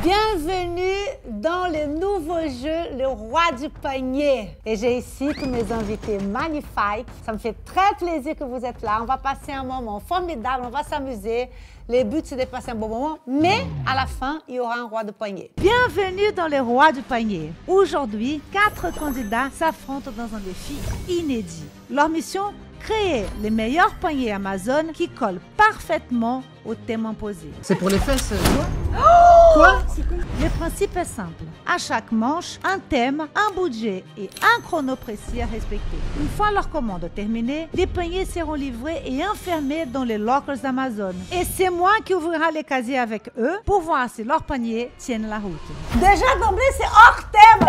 Bienvenue dans le nouveau jeu, le roi du panier. Et j'ai ici tous mes invités magnifiques. Ça me fait très plaisir que vous êtes là. On va passer un moment formidable, on va s'amuser. Le but, c'est de passer un bon moment, mais à la fin, il y aura un roi du panier. Bienvenue dans le roi du panier. Aujourd'hui, 4 candidats s'affrontent dans un défi inédit. Leur mission, créer les meilleurs paniers Amazon qui collent parfaitement au thème imposé. C'est pour les fesses, quoi? Quoi? Le principe est simple. À chaque manche, un thème, un budget et un chrono précis à respecter. Une fois leur commande terminée, les paniers seront livrés et enfermés dans les lockers d'Amazon. Et c'est moi qui ouvrira les casiers avec eux pour voir si leurs paniers tiennent la route. Déjà d'emblée, c'est hors thème!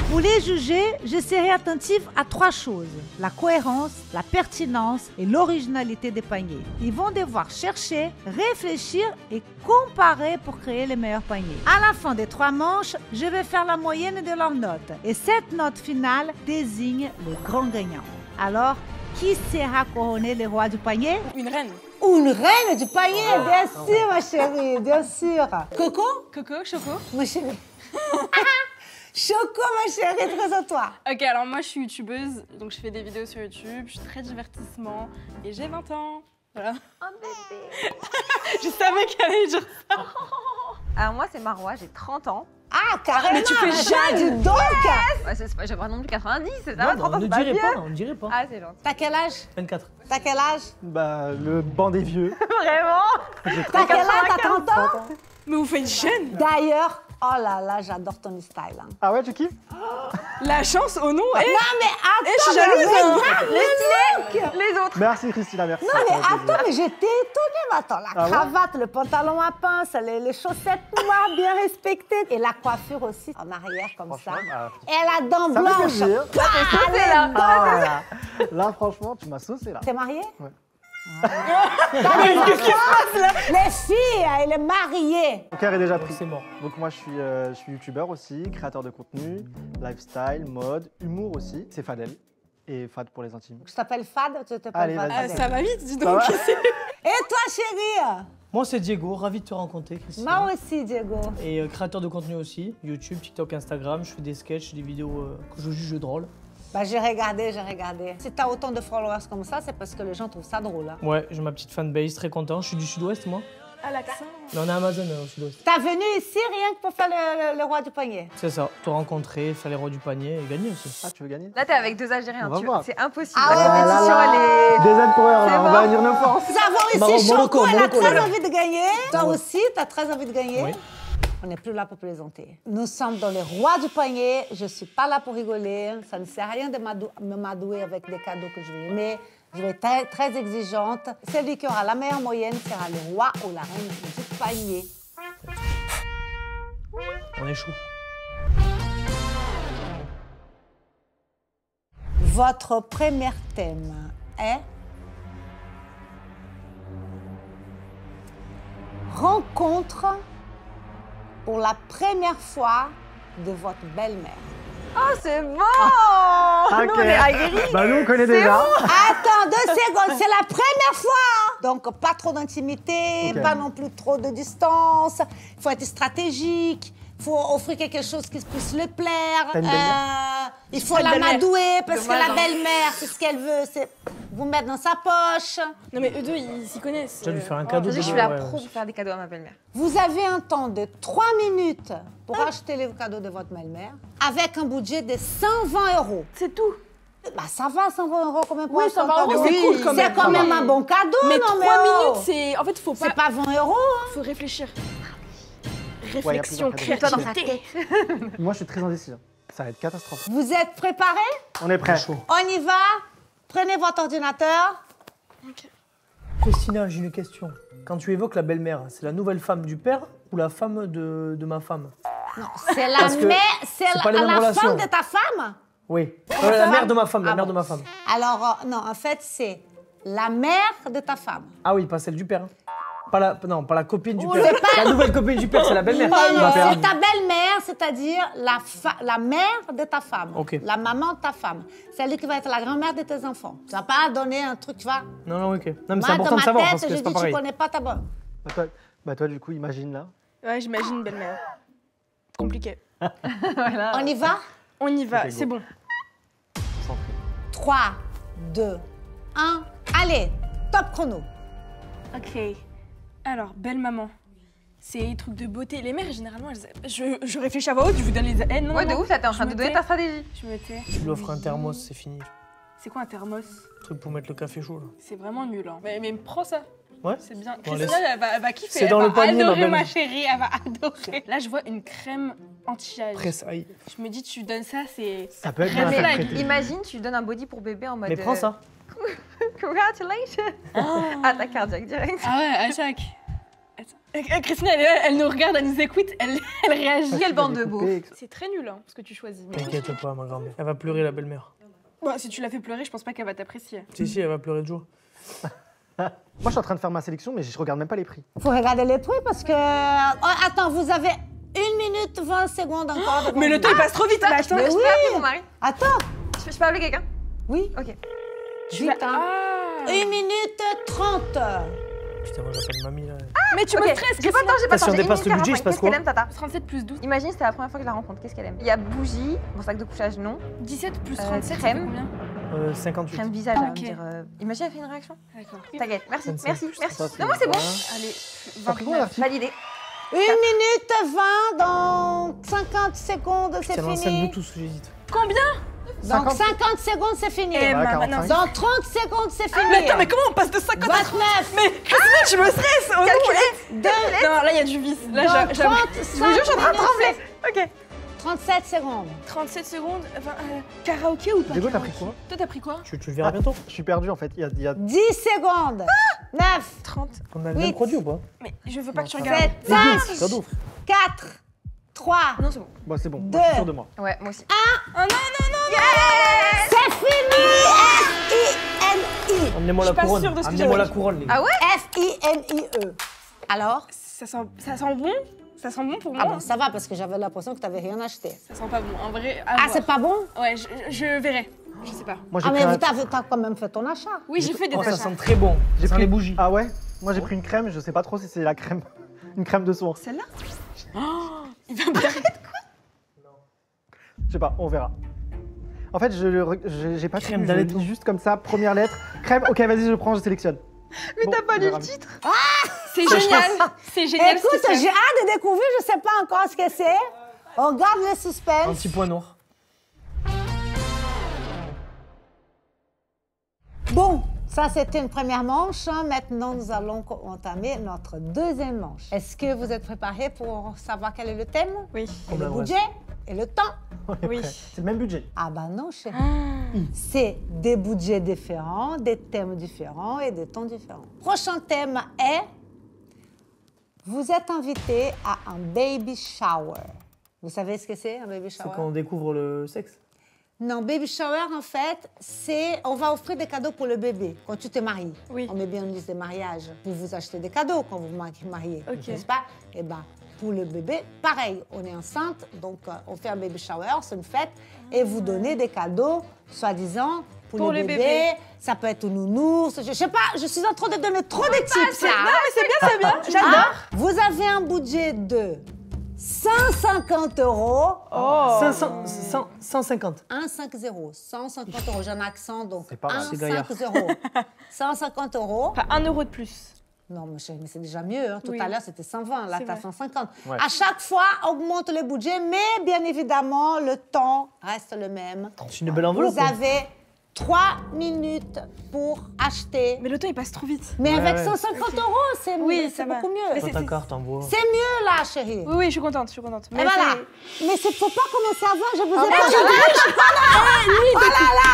Pour les juger, je serai attentive à 3 choses. La cohérence, la pertinence et l'originalité des paniers. Ils vont devoir chercher, réfléchir et comparer pour créer les meilleurs paniers. À la fin des 3 manches, je vais faire la moyenne de leurs notes. Et cette note finale désigne le grand gagnant. Alors, qui sera couronné le roi du panier? Une reine. Une reine du panier, bien sûr, ma chérie, bien sûr. Coco? Coco, Choco. Ma chérie. Choco, ma chérie, présente-toi. Ok, alors moi je suis youtubeuse, donc je fais des vidéos sur YouTube, je suis très divertissement et j'ai 20 ans. Voilà. Oh bébé. Je savais qu'elle allait dire ça. Alors moi c'est Marwa, j'ai 30 ans. Ah, carrément, mais tu fais jeune. dis donc. Ouais, c'est pas, j'ai pas non plus 90, c'est ça, Non, 30 ans, on ne c'est pas dirait vieux. pas, on ne dirait pas. Ah c'est gentil. T'as quel âge? 24. T'as quel âge? Bah, le banc des vieux. Vraiment? T'as quel âge? T'as 30 ans? Mais vous faites jeune. D'ailleurs, oh là là, j'adore ton style. Hein. Ah ouais, tu kiffes? La chance au nom. Non, mais attends, je suis jalouse, hein. regarde le look. Les autres. Merci Christina, merci. Non, mais attends, mais j'étais étonnée. Mais attends, la Ah ouais? cravate, le pantalon à pince, les chaussettes noires bien respectées. Et la coiffure aussi, en arrière, comme ça. Franchement, bah, Et la dent ça fait blanche. plaisir. Bah, elle est là. dingue. Ah, voilà. Là, franchement, tu m'as saucé là. T'es mariée? Ouais. Qu'est-ce qui se passe là? Les filles, elle est mariée. Mon cœur est déjà pris. C'est mort. Donc moi, je suis youtubeur aussi, créateur de contenu, lifestyle, mode, humour aussi. C'est Fadel. Et Fad pour les intimes. Je t'appelle Fad, tu t'appelles Allez, Fad. vas-y. Ça va vite, dis Ça donc. va? Et toi, chérie? Moi, c'est Diego, ravi de te rencontrer, Christina. Moi aussi, Diego. Et créateur de contenu aussi, YouTube, TikTok, Instagram. Je fais des sketchs, des vidéos que je juge drôles. Bah, j'ai regardé, j'ai regardé. Si t'as autant de followers comme ça, c'est parce que les gens trouvent ça drôle. Hein. Ouais, j'ai ma petite fanbase, très content. Je suis du sud-ouest, moi. À l'accent. Mais on est à Amazon au sud-ouest. T'as venu ici rien que pour faire le roi du panier. C'est ça, te rencontrer, faire les rois du panier et gagner aussi. Ah, tu veux gagner? Là t'es avec 2 Algériens, On va voir. c'est impossible. Ah La ouais, compétition elle est... Des aides pour eux, C'est là, on bon. va venir nos forces. Nous avons ici Monaco, Choco, elle a Monaco, très là. envie de gagner. Toi aussi, t'as très envie de gagner. Oui. On n'est plus là pour plaisanter. Nous sommes dans le roi du panier. Je ne suis pas là pour rigoler. Ça ne sert à rien de me m'adouer avec des cadeaux que je vais aimer. Je vais être très, très exigeante. Celui qui aura la meilleure moyenne sera le roi ou la reine du panier. On est chaud. Votre premier thème est rencontre pour la première fois de votre belle-mère. Oh c'est bon. Nous on est aguerris. Bah, nous, on connaît déjà. Attends 2 secondes, c'est la première fois. Hein. Donc, pas trop d'intimité, Ok. pas non plus trop de distance. Il faut être stratégique. Il faut offrir quelque chose qui puisse lui plaire. T'as une belle-mère? Il faut Pas de la belle-mère. madouer parce que Dommage, la hein. belle-mère, c'est ce qu'elle veut, c'est vous mettre dans sa poche. Non mais eux deux, ils s'y connaissent. Tu vas lui faire un cadeau. Je suis de la Noël, pro ouais. pour faire des cadeaux à ma belle-mère. Vous avez un temps de 3 minutes pour acheter les cadeaux de votre belle-mère avec un budget de 120 €. C'est tout. Bah ça va, 120 € quand même pour Oui, acheter un 120 €, cadeau. c'est cool quand même. C'est quand même un bon cadeau, Mais non 3 mais oh. minutes, c'est... En fait, faut pas... C'est pas 20 €. Hein. Faut réfléchir. Ouais, y a Réflexion, plusieurs Toi dans sa créativité. tête. Moi, je suis très indécis. Ça va être catastrophe. Vous êtes préparés? On est prêts. Chaud. On y va. Prenez votre ordinateur. Christina, j'ai une question. Quand tu évoques la belle-mère, c'est la nouvelle femme du père ou la femme de ma femme? Non, c'est la Parce que mère, c'est c'est pas les mêmes la relations. femme de ta femme. Oui. La mère de ma femme, la Ah mère bon. de ma femme. Alors non, en fait c'est la mère de ta femme. Ah oui, pas celle du père. hein. Non, pas la copine du Oh, père. c'est pas- La nouvelle copine du père, c'est la belle-mère. Non, Ma père. c'est ta belle-mère, c'est-à-dire la mère de ta femme, Ok. la maman de ta femme. Celle qui va être la grand-mère de tes enfants. Tu vas pas donner un truc, tu vois. Non, ok. Non, mais Moi, c'est important dans de ma savoir tête, parce que je c'est pas dis, tu pareil. connais pas ta bonne. Bah toi, du coup, imagine là. Ouais, j'imagine belle-mère. Compliqué. Voilà. On y va? On y va, Ok, go. c'est bon. Centré. 3, 2, 1, allez, top chrono. Ok. Alors, belle maman. C'est trucs de beauté. Les mères, généralement, je réfléchis à voix haute, je vous donne les... Eh, non, Ouais, non, de non. ouf, là, t'es en Je train de me donner tais. ta stratégie. Je me tais. Tu lui offres un thermos, c'est fini. C'est quoi un thermos? Truc pour mettre le café chaud là. C'est vraiment nul. Hein. Mais prends ça. Ouais. C'est bien. Bon, Christina, laisse. elle va kiffer. C'est dans elle le va panier, ma adorer, belle. ma chérie. Elle va adorer. Là, je vois une crème anti-âge. Presse-aïe. Je me dis, tu donnes ça, c'est... Ça peut être Red bien flag. interprété. Imagine, tu lui donnes un body pour bébé en mode. Mais prends ça. Congratulations. Attaque cardiaque direct. Ah ouais, attaque. Attends. Christina, elle nous regarde, elle nous écoute, elle réagit. Quelle bande de Découpé, beaufs. C'est très nul, hein, ce que tu choisis. Mais... T'inquiète pas, ma grand-mère. Elle va pleurer, la belle-mère. Bon, si tu la fais pleurer, je pense pas qu'elle va t'apprécier. Si, elle va pleurer de joie. Moi, je suis en train de faire ma sélection, mais je regarde même pas les prix. Faut regarder les prix parce que... Oh, attends, vous avez 1 minute 20 secondes encore. devant Mais le vous. temps, il passe trop vite. Mais attends, mais Je peux oui. appeler mon mari. Attends, Je peux appeler quelqu'un? oui, Ok. tu vas... vite, hein. Ah. 1 minute 30. Putain, moi j'appelle mamie là. Mais tu Ok, me stresses, j'ai pas le temps, j'ai pas le Si temps. on J'ai dépasse 1 le minute budget, il se 45. passe Qu'est-ce qu'elle quoi aime, Tata? 37 plus 12. Imagine, c'est la première fois que je la rencontre. Qu'est-ce qu'elle aime? Il y a bougie, mon sac de couchage, non. 17 plus 37, ça fait crème. combien 58. Crème visage, elle va me Ok. dire. Imagine, elle fait une réaction. D'accord. T'inquiète, merci, 25. merci, Ça, merci. c'est Non, moi c'est bon. bien. Allez, T'as pris combien 29. l'article Validé. 1 minute 20 dans 50 secondes, c'est C'est l'enceinte fini. Bluetooth, j'hésite. Combien? Donc 50. 50 secondes, c'est fini. Eh, Ouais, maintenant. 45. Dans 30 secondes, c'est fini. Mais attends, mais comment on passe de 50 à 30? 29. Mais Christina, tu me stresses. Oh, non, eh. 2, Non, là, il y a du vice. Là, dans j'avoue. 30, Je vous jure, je suis en train de trembler. Ok. 37 secondes. 37 secondes. Enfin, karaoké ou pas? Diego, t'as karaoké pris quoi? Toi, t'as pris quoi? Tu le verras bientôt. Je suis perdu en fait. Il y a 10 secondes. 9, 30. On a le Huit. même produit ou pas? Mais je veux pas que tu Non, regardes. 7, 5, Cadeau, frère. 4, 3. Non, c'est bon. Bon, c'est bon. Deux. Moi, je suis sûr de moi. Ouais, moi aussi. Oh non, non, non, C'est fini. F-I-N-I. Amenez-moi Je la suis pas couronne. sûre de ce que Amenez-moi j'avais. la couronne, les gars. Ah ouais? F-I-N-I-E. Alors? Ça sent bon? Ça sent bon pour moi? Ah bon, ça va parce que j'avais l'impression que tu n'avais rien acheté. Ça sent pas bon. En vrai, à Ah, voir. c'est pas bon? Ouais, je verrai. Je sais pas. Moi, j'ai Ah, pris mais un- t'as quand même fait ton achat. Oui, j'ai fait des Oh, ça achats. sent très bon. J'ai Sans pris les bougies. Ah ouais? Moi, j'ai pris une crème. Je sais pas trop si c'est la crème. Une crème de soin. Celle-là? Il va me dire. Je sais pas. On verra. En fait, j'ai pas Crème su, je d'allaitement. lis juste comme ça, première lettre. Crème. Ok, vas-y, je prends, je sélectionne. Mais Bon, t'as pas on lu verra le bien. titre? C'est génial. C'est génial. Écoute, ce qui se j'ai hâte de découvrir, je sais pas encore ce que c'est. On garde le Un suspense. petit point noir. Bon, ça c'était une première manche. Maintenant, nous allons entamer notre deuxième manche. Est-ce que vous êtes préparés pour savoir quel est le thème? Oui. Et Comme le la budget? Et le temps? On est Oui. prêt. C'est le même budget. Ah bah non, chérie. C'est des budgets différents, des thèmes différents et des temps différents. Prochain thème est vous êtes invité à un baby shower. Vous savez ce que c'est, un baby C'est shower? quand on découvre le sexe. Non, baby shower, en fait, c'est on va offrir des cadeaux pour le bébé quand tu te maries. Oui. On met bien une liste de mariage. Vous vous achetez des cadeaux quand vous vous mariez, Ok. n'est-ce pas? Eh bien, pour le bébé, pareil, on est enceinte, donc on fait un baby shower, c'est une fête, et vous donnez des cadeaux, soi-disant, pour le bébé. Ça peut être nounours, je sais pas, je suis en train de donner trop de tips là. Non, mais c'est bien. J'adore. Ah, vous avez un budget de 150 €. Oh. 150. 150, 150 €. J'ai un accent, donc C'est pas mal. C'est gaillard. 150 €. 150 €. Pas 1 euro de plus. Non, mais c'est déjà mieux. Hein. Tout Oui. à l'heure, c'était 120. Là, C'est tu as vrai. 150. Ouais. À chaque fois, augmente le budget, mais bien évidemment, le temps reste le même. C'est une belle enveloppe. Vous avez 3 minutes pour acheter. Mais le temps, il passe trop vite. Mais Ouais, avec ouais. 150 €, c'est Oui, c'est ça va. beaucoup mieux. Mais Toi, ta carte, envoie. C'est mieux, là, chérie. Oui, je suis contente, je suis contente. Et voilà. Mais il ne faut pas commencer avant. Je vous ai pas dit. Oh là là.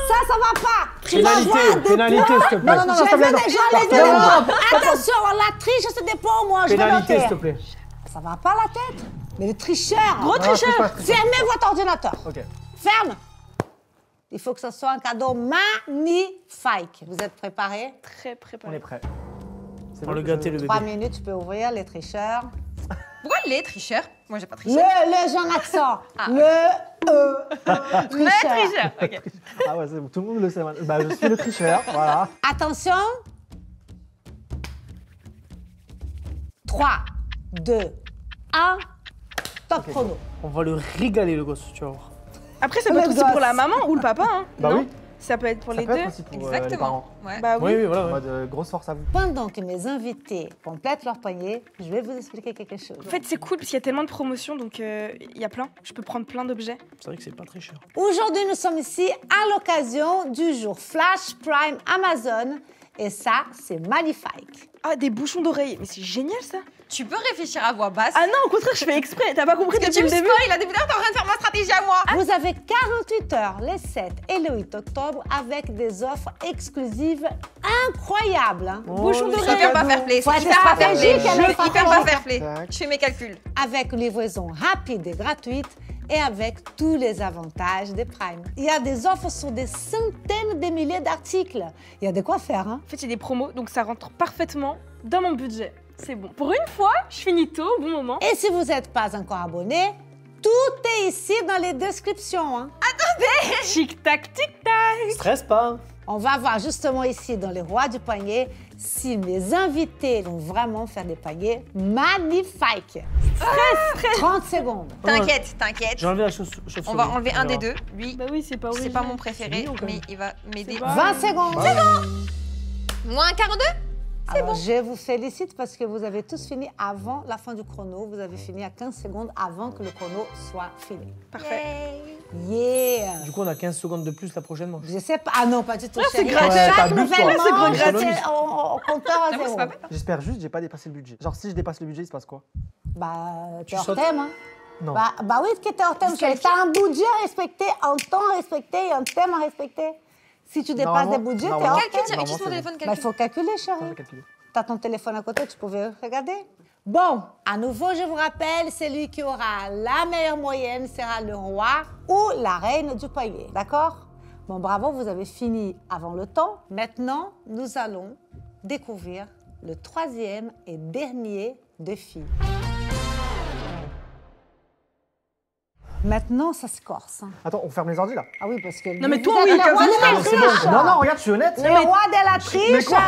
Ça va pas. Pénalité, pénalité, s'il te plaît. Non, je vais déjà lever les robes. Attention, la triche, c'est des pots, moi. Je vais Pénalité, noter. s'il te plaît. Ça va pas la tête. Mais le tricheur. Gros tricheur. Fermez votre ordinateur. Ok. Ferme. Il faut que ce soit un cadeau magnifique. Vous êtes préparés? Très On préparé. est prêt. C'est Pour bon le que gâter, je- le 3 bébé. minutes, tu peux ouvrir les tricheurs. Pourquoi les tricheurs? Moi, j'ai pas triché. Le j'ai un accent. Tricheur. Ok. Ah ouais, c'est bon. Tout le monde le sait maintenant. Bah, je suis le tricheur. Voilà. Attention. 3, 2, 1. Top chrono. On va le régaler, le gosse, tu vas voir. Après, ça peut être aussi pour la maman ou le papa. Hein. Bah Non oui. Ça peut être pour Ça les peut deux. être aussi pour les Exactement. parents. Ouais. Bah oui. Oui, voilà. En ouais. mode grosse force à vous. Pendant que mes invités complètent leur panier, je vais vous expliquer quelque chose. En fait, c'est cool parce qu'il y a tellement de promotions, donc il y a plein. Je peux prendre plein d'objets. C'est vrai que c'est pas très cher. Aujourd'hui, nous sommes ici à l'occasion du jour Flash Prime Amazon. Et ça, c'est magnifique. Ah, des bouchons d'oreilles. Mais c'est génial ça. Tu peux réfléchir à voix basse. Ah non, au contraire, je fais exprès. T'as pas compris Parce que depuis tu le me début. spoil, là, depuis tout à l'heure, t'es en train de faire ma stratégie à moi. Vous avez 48 heures, les 7 et le 8 octobre, avec des offres exclusives incroyables. hein. Bouchons d'oreilles. Hyper pas fair play. Faut C'est être hyper pas fair stratégique, play. elle est Hyper pas stratégique. fair play. Tac. Je fais mes calculs. Avec livraison rapide et gratuite et avec tous les avantages des Prime. Il y a des offres sur des centaines de milliers d'articles. Il y a de quoi faire. Hein. En fait, il y a des promos, donc ça rentre parfaitement dans mon budget. C'est bon. Pour une fois, je finis tôt, au bon moment. Et si vous n'êtes pas encore abonné, tout est ici dans les descriptions. Hein. Tic-tac, tic-tac. Stresse pas. On va voir justement ici dans les rois du panier si mes invités vont vraiment faire des paniers magnifiques. 30 secondes. T'inquiète, t'inquiète. J'ai enlevé la chaussure. On va enlever un des deux. Lui, Bah oui, c'est pas c'est original. pas mon préféré, mignon, quand mais même. il va m'aider. C'est pas- 20 secondes. Moins 42 Alors, je vous félicite parce que vous avez tous fini avant la fin du chrono. Vous avez fini à 15 secondes avant que le chrono soit fini. Parfait. Yeah! Du coup, on a 15 secondes de plus la prochaine manche. Je sais pas. Ah non, pas du tout. c'est chérie. gratuit. Ouais, Chaque t'abuses, nouvelle quoi. C'est manche, gratuit. c'est au compteur à Non, mais c'est zéro. pas bête. J'espère juste que j'ai pas dépassé le budget. Genre si je dépasse le budget, il se passe quoi? Bah, t'es Tu hors sautes? thème, hein? Non. Bah oui, que t'es hors thème, chérie. T'as un budget à respecter, un temps à respecter et un thème à respecter. Si tu dépasses des budgets, t'es hors normalement- thème. Calcule, tiens, Normalement, utilise mon c'est téléphone, Bah, il calcule. faut calculer, Attends, je chérie. vais calculer. T'as ton téléphone à côté, tu pouvais regarder. Bon, à nouveau, je vous rappelle, celui qui aura la meilleure moyenne sera le roi ou la reine du panier, d'accord? Bon, bravo, vous avez fini avant le temps. Maintenant, nous allons découvrir le troisième et dernier défi. Maintenant, ça se corse. hein. Attends, on ferme les ordi là. Ah oui, parce que... Non, mais toi, vous êtes oui, le comme roi ça, de la C'est triche. bon. Non, non, regarde, je suis honnête. Le roi de la triche. quoi?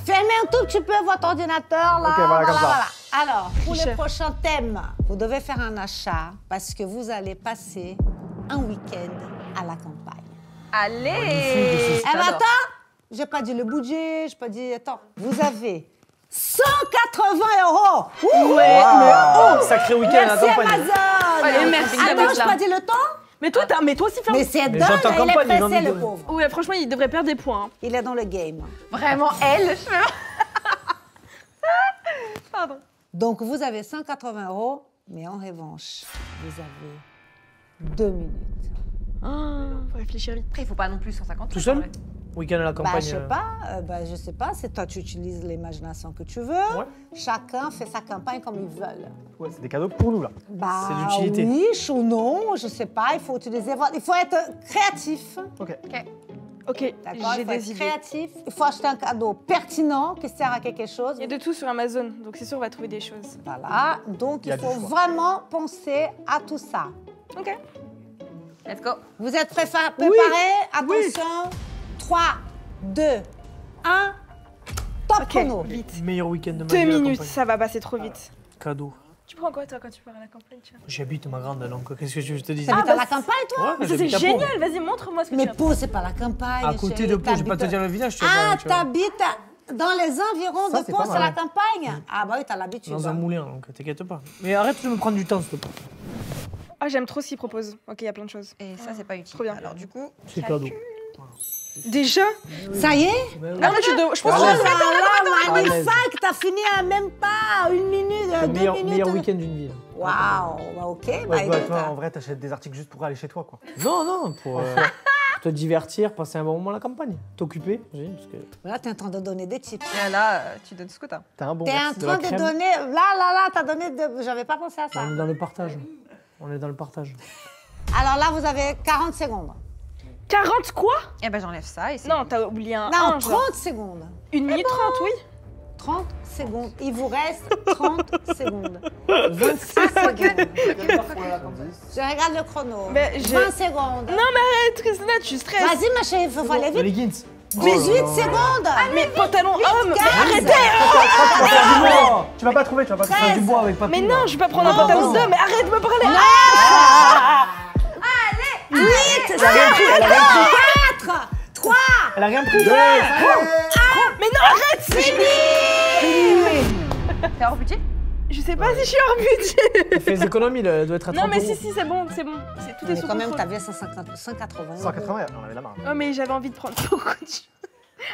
Fermez un tout petit peu votre ordinateur là. Ok, voilà, comme ça. Alors, pour le Tricheur. prochain thème, vous devez faire un achat parce que vous allez passer un week-end à la campagne. Allez. Eh ben, attends, j'ai pas dit le budget, j'ai pas dit... Attends, vous avez 180 €. Ouh, Oh, sacré week-end à la merci campagne. Amazon. Allez, merci, Attends, Amazon. j'ai pas dit le temps. Mais toi, toi aussi, ferme. Mais c'est Mais dingue, j'entends il est campagne, il en pressé, dit le deux. pauvre. Ouais, franchement, il devrait perdre des points. hein. Il est dans le game. Vraiment, elle. Pardon. Donc, vous avez 180 €, mais en revanche, vous avez 2 minutes. Faut réfléchir vite. Après, il faut pas non plus 150. Tout seul? Week-end à la Bah, campagne. je sais pas, c'est toi, tu utilises l'imagination que tu veux. Ouais. Chacun fait sa campagne comme il veut. Ouais, c'est des cadeaux pour nous là. Bah, C'est l'utilité. oui, ou non, je sais pas, il faut utiliser, il faut être créatif. Ok. Ok, D'accord, j'ai il faut des être idées. créatif. Il faut acheter un cadeau pertinent qui sert à quelque chose. Il y a de tout sur Amazon, donc c'est sûr, on va trouver des choses. Voilà, donc Il y a il faut du choix. vraiment penser à tout ça. Ok. Let's go. Vous êtes préparés? Attention, 3, 2, 1, top Ok, chrono. vite. Meilleur week-end de ma 2 vie à la minutes, campagne. ça va passer trop vite. Cadeau. Tu prends quoi, toi, quand tu pars à la campagne tu vois J'habite ma grande, donc qu'est-ce que tu veux que je te dise? T'habites à la campagne, toi? Ouais, Mais ça, c'est j'habite à Pau. génial. Vas-y, montre-moi ce que Mais tu as. Pau, c'est pas la campagne. À côté chérie, de Pau, je vais pas te t'habites- dire le village, tu Ah, vois. tu vois. t'habites dans les environs Ça, de c'est Pau, pas c'est mal. la campagne? Ah bah oui, t'as l'habitude. Dans un hein. moulin, donc t'inquiète pas. Mais arrête de me prendre du temps, s'il te plaît. Ah, j'aime trop ce qu'il propose. Ok, il y a plein de choses. Et ça, c'est pas utile. Trop bien. Alors, du coup. C'est cadeau. Déjà Ça y est? Non, mais je pense Oh que là je là, À l'aise. magnifique! T'as fini à même pas une minute, Le 2 meilleur minutes. week-end d'une vie. là. Waouh, bah ok. Ouais, bah, bah, écoute, toi, en vrai, t'achètes des articles juste pour aller chez toi quoi. Non, non, pour te divertir, passer un bon moment à la campagne. T'occuper, parce que... là, t'es en train de donner des tips. Là, tu donnes ce que t'as. T'as un bon T'es en verre. de la train de crème. donner. Là, t'as donné de. J'avais pas pensé à ça. On est dans le partage. On est dans le partage. Alors là, vous avez 40 secondes. 40 quoi? Eh ben, j'enlève ça et c'est. Non, t'as oublié un. Non, 1, 30 secondes. 1 minute 30, oui. 30 secondes. Il vous reste 30 secondes. 26 secondes. Je regarde le chrono. Mais j'ai- 20 secondes. Non, mais arrête, Christina, tu stresses. Vas-y, ma chérie, il faut aller Les vite. leggings. 18 secondes. Mais pantalon homme. Arrêtez. Tu vas pas trouver, tu vas pas trouver. C'est du bois avec papy. Mais non, je vais pas prendre un pantalon d'homme. Mais arrête de me parler. 8, Elle a rien pris, elle a rien pris. 4, 3, Elle a rien pris. Mais non, arrête. T'es hors budget? Je sais pas si je suis hors budget. Elle fait des économies, là, elle doit être à 30 Non, mais euros. si, c'est bon, c'est bon. Tout est mais sous quand même, contrôle. t'avais 180 euros. 180, on avait la main. Oh, mais j'avais envie de prendre beaucoup de choses.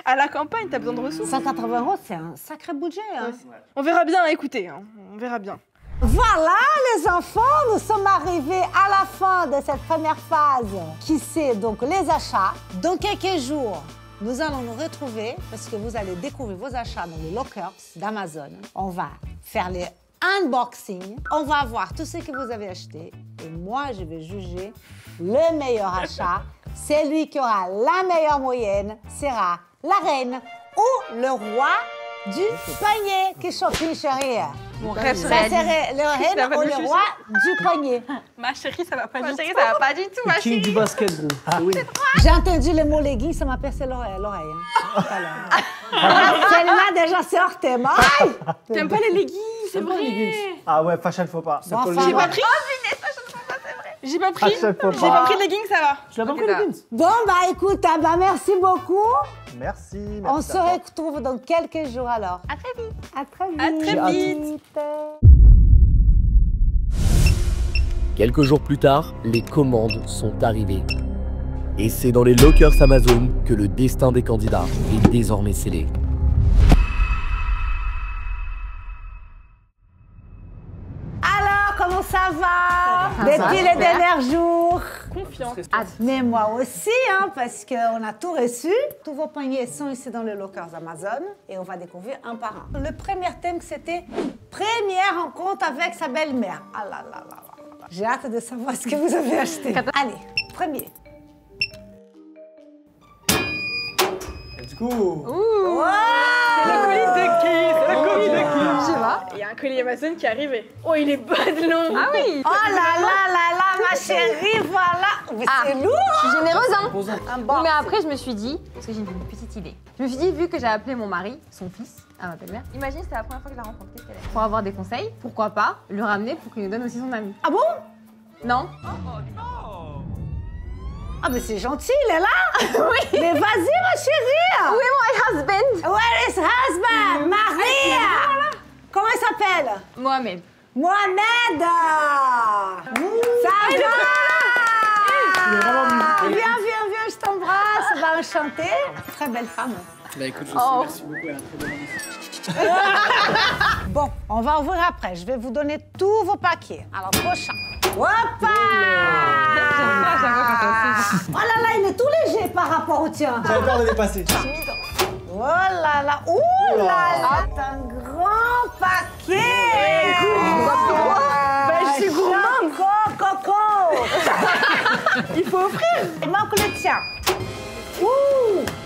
À la campagne, t'as besoin de ressources. 180 euros, c'est un sacré budget. Hein. On verra bien, écoutez, hein. On verra bien. Voilà les enfants, nous sommes arrivés à la fin de cette première phase qui c'est donc les achats. Dans quelques jours, nous allons nous retrouver parce que vous allez découvrir vos achats dans les lockers d'Amazon. On va faire les unboxings, on va voir tout ce que vous avez acheté et moi je vais juger le meilleur achat. Celui qui aura la meilleure moyenne sera la reine ou le roi du panier. Qui shopping, chérie? Mon rêve Ça serait serait le reine ou le roi du panier. Ma chérie, ça va pas du tout. chérie, ça va pas du tout, ma King du basket, gros. Ah oui. J'ai entendu le mot legging, ça m'a percé l'oreille. Hein, tout à l'heure. Celle-là, déjà, c'est hors thème. Aïe! T'aimes pas les leggings, c'est vrai. Ah ouais, fashion faux pas. Bon, enfin, J'ai bon. pas pris. J'ai pas pris. chaque fois J'ai pas. pas pris de leggings, ça va. Tu l'as pas Ok, pris, les ça. jeans? Bon, bah écoute, ah, bah, merci beaucoup. Merci. On merci se à toi. retrouve dans quelques jours alors. À très vite. À très vite. À très vite. Quelques jours plus tard, les commandes sont arrivées. Et c'est dans les lockers Amazon que le destin des candidats est désormais scellé. Alors, comment ça va? Ça va, Depuis les super. derniers jours. Confiante. Mais moi aussi, hein, parce qu'on a tout reçu. Tous vos paniers sont ici dans les lockers Amazon et on va découvrir un par un. Le premier thème, c'était première rencontre avec sa belle-mère. Ah là là là là là. J'ai hâte de savoir ce que vous avez acheté. Allez, premier. Du coup, C'est le colis de qui? C'est le colis de qui? Je sais pas. Il y a un colis Amazon qui est arrivé. Oh, il est bas de long. Ah oui. Oh là là là là, ma chérie, voilà. Mais c'est lourd. Je suis généreuse, hein. Un Oui, bon. mais après, je me suis dit, parce que j'ai une petite idée. Je me suis dit, vu que j'ai appelé mon mari, son fils, à ma belle-mère, imagine, c'était la première fois que je la rencontre. Qu'est-ce qu'elle est? Pour avoir des conseils, pourquoi pas le ramener pour qu'il nous donne aussi son ami. Ah bon? Non? Ah mais c'est gentil, il est là. Oui. Mais vas-y, ma chérie. Oui, mon husband! Where is husband? Marie. Comment il s'appelle? Mohamed. Mohamed. Ça va? Viens, je t'embrasse. Va enchanter. Très belle femme. Bah écoute, je Oh. merci beaucoup, elle a très bonne amie. Bon, on va ouvrir après. Je vais vous donner tous vos paquets. Alors, prochain. Hoppa! Oh là là, il est tout léger par rapport au tien. j'avais peur de dépasser. Oh là là, ouh là là, c'est un grand paquet. je suis gourmande. Coco. Il faut offrir. Il manque le tien. Ouh.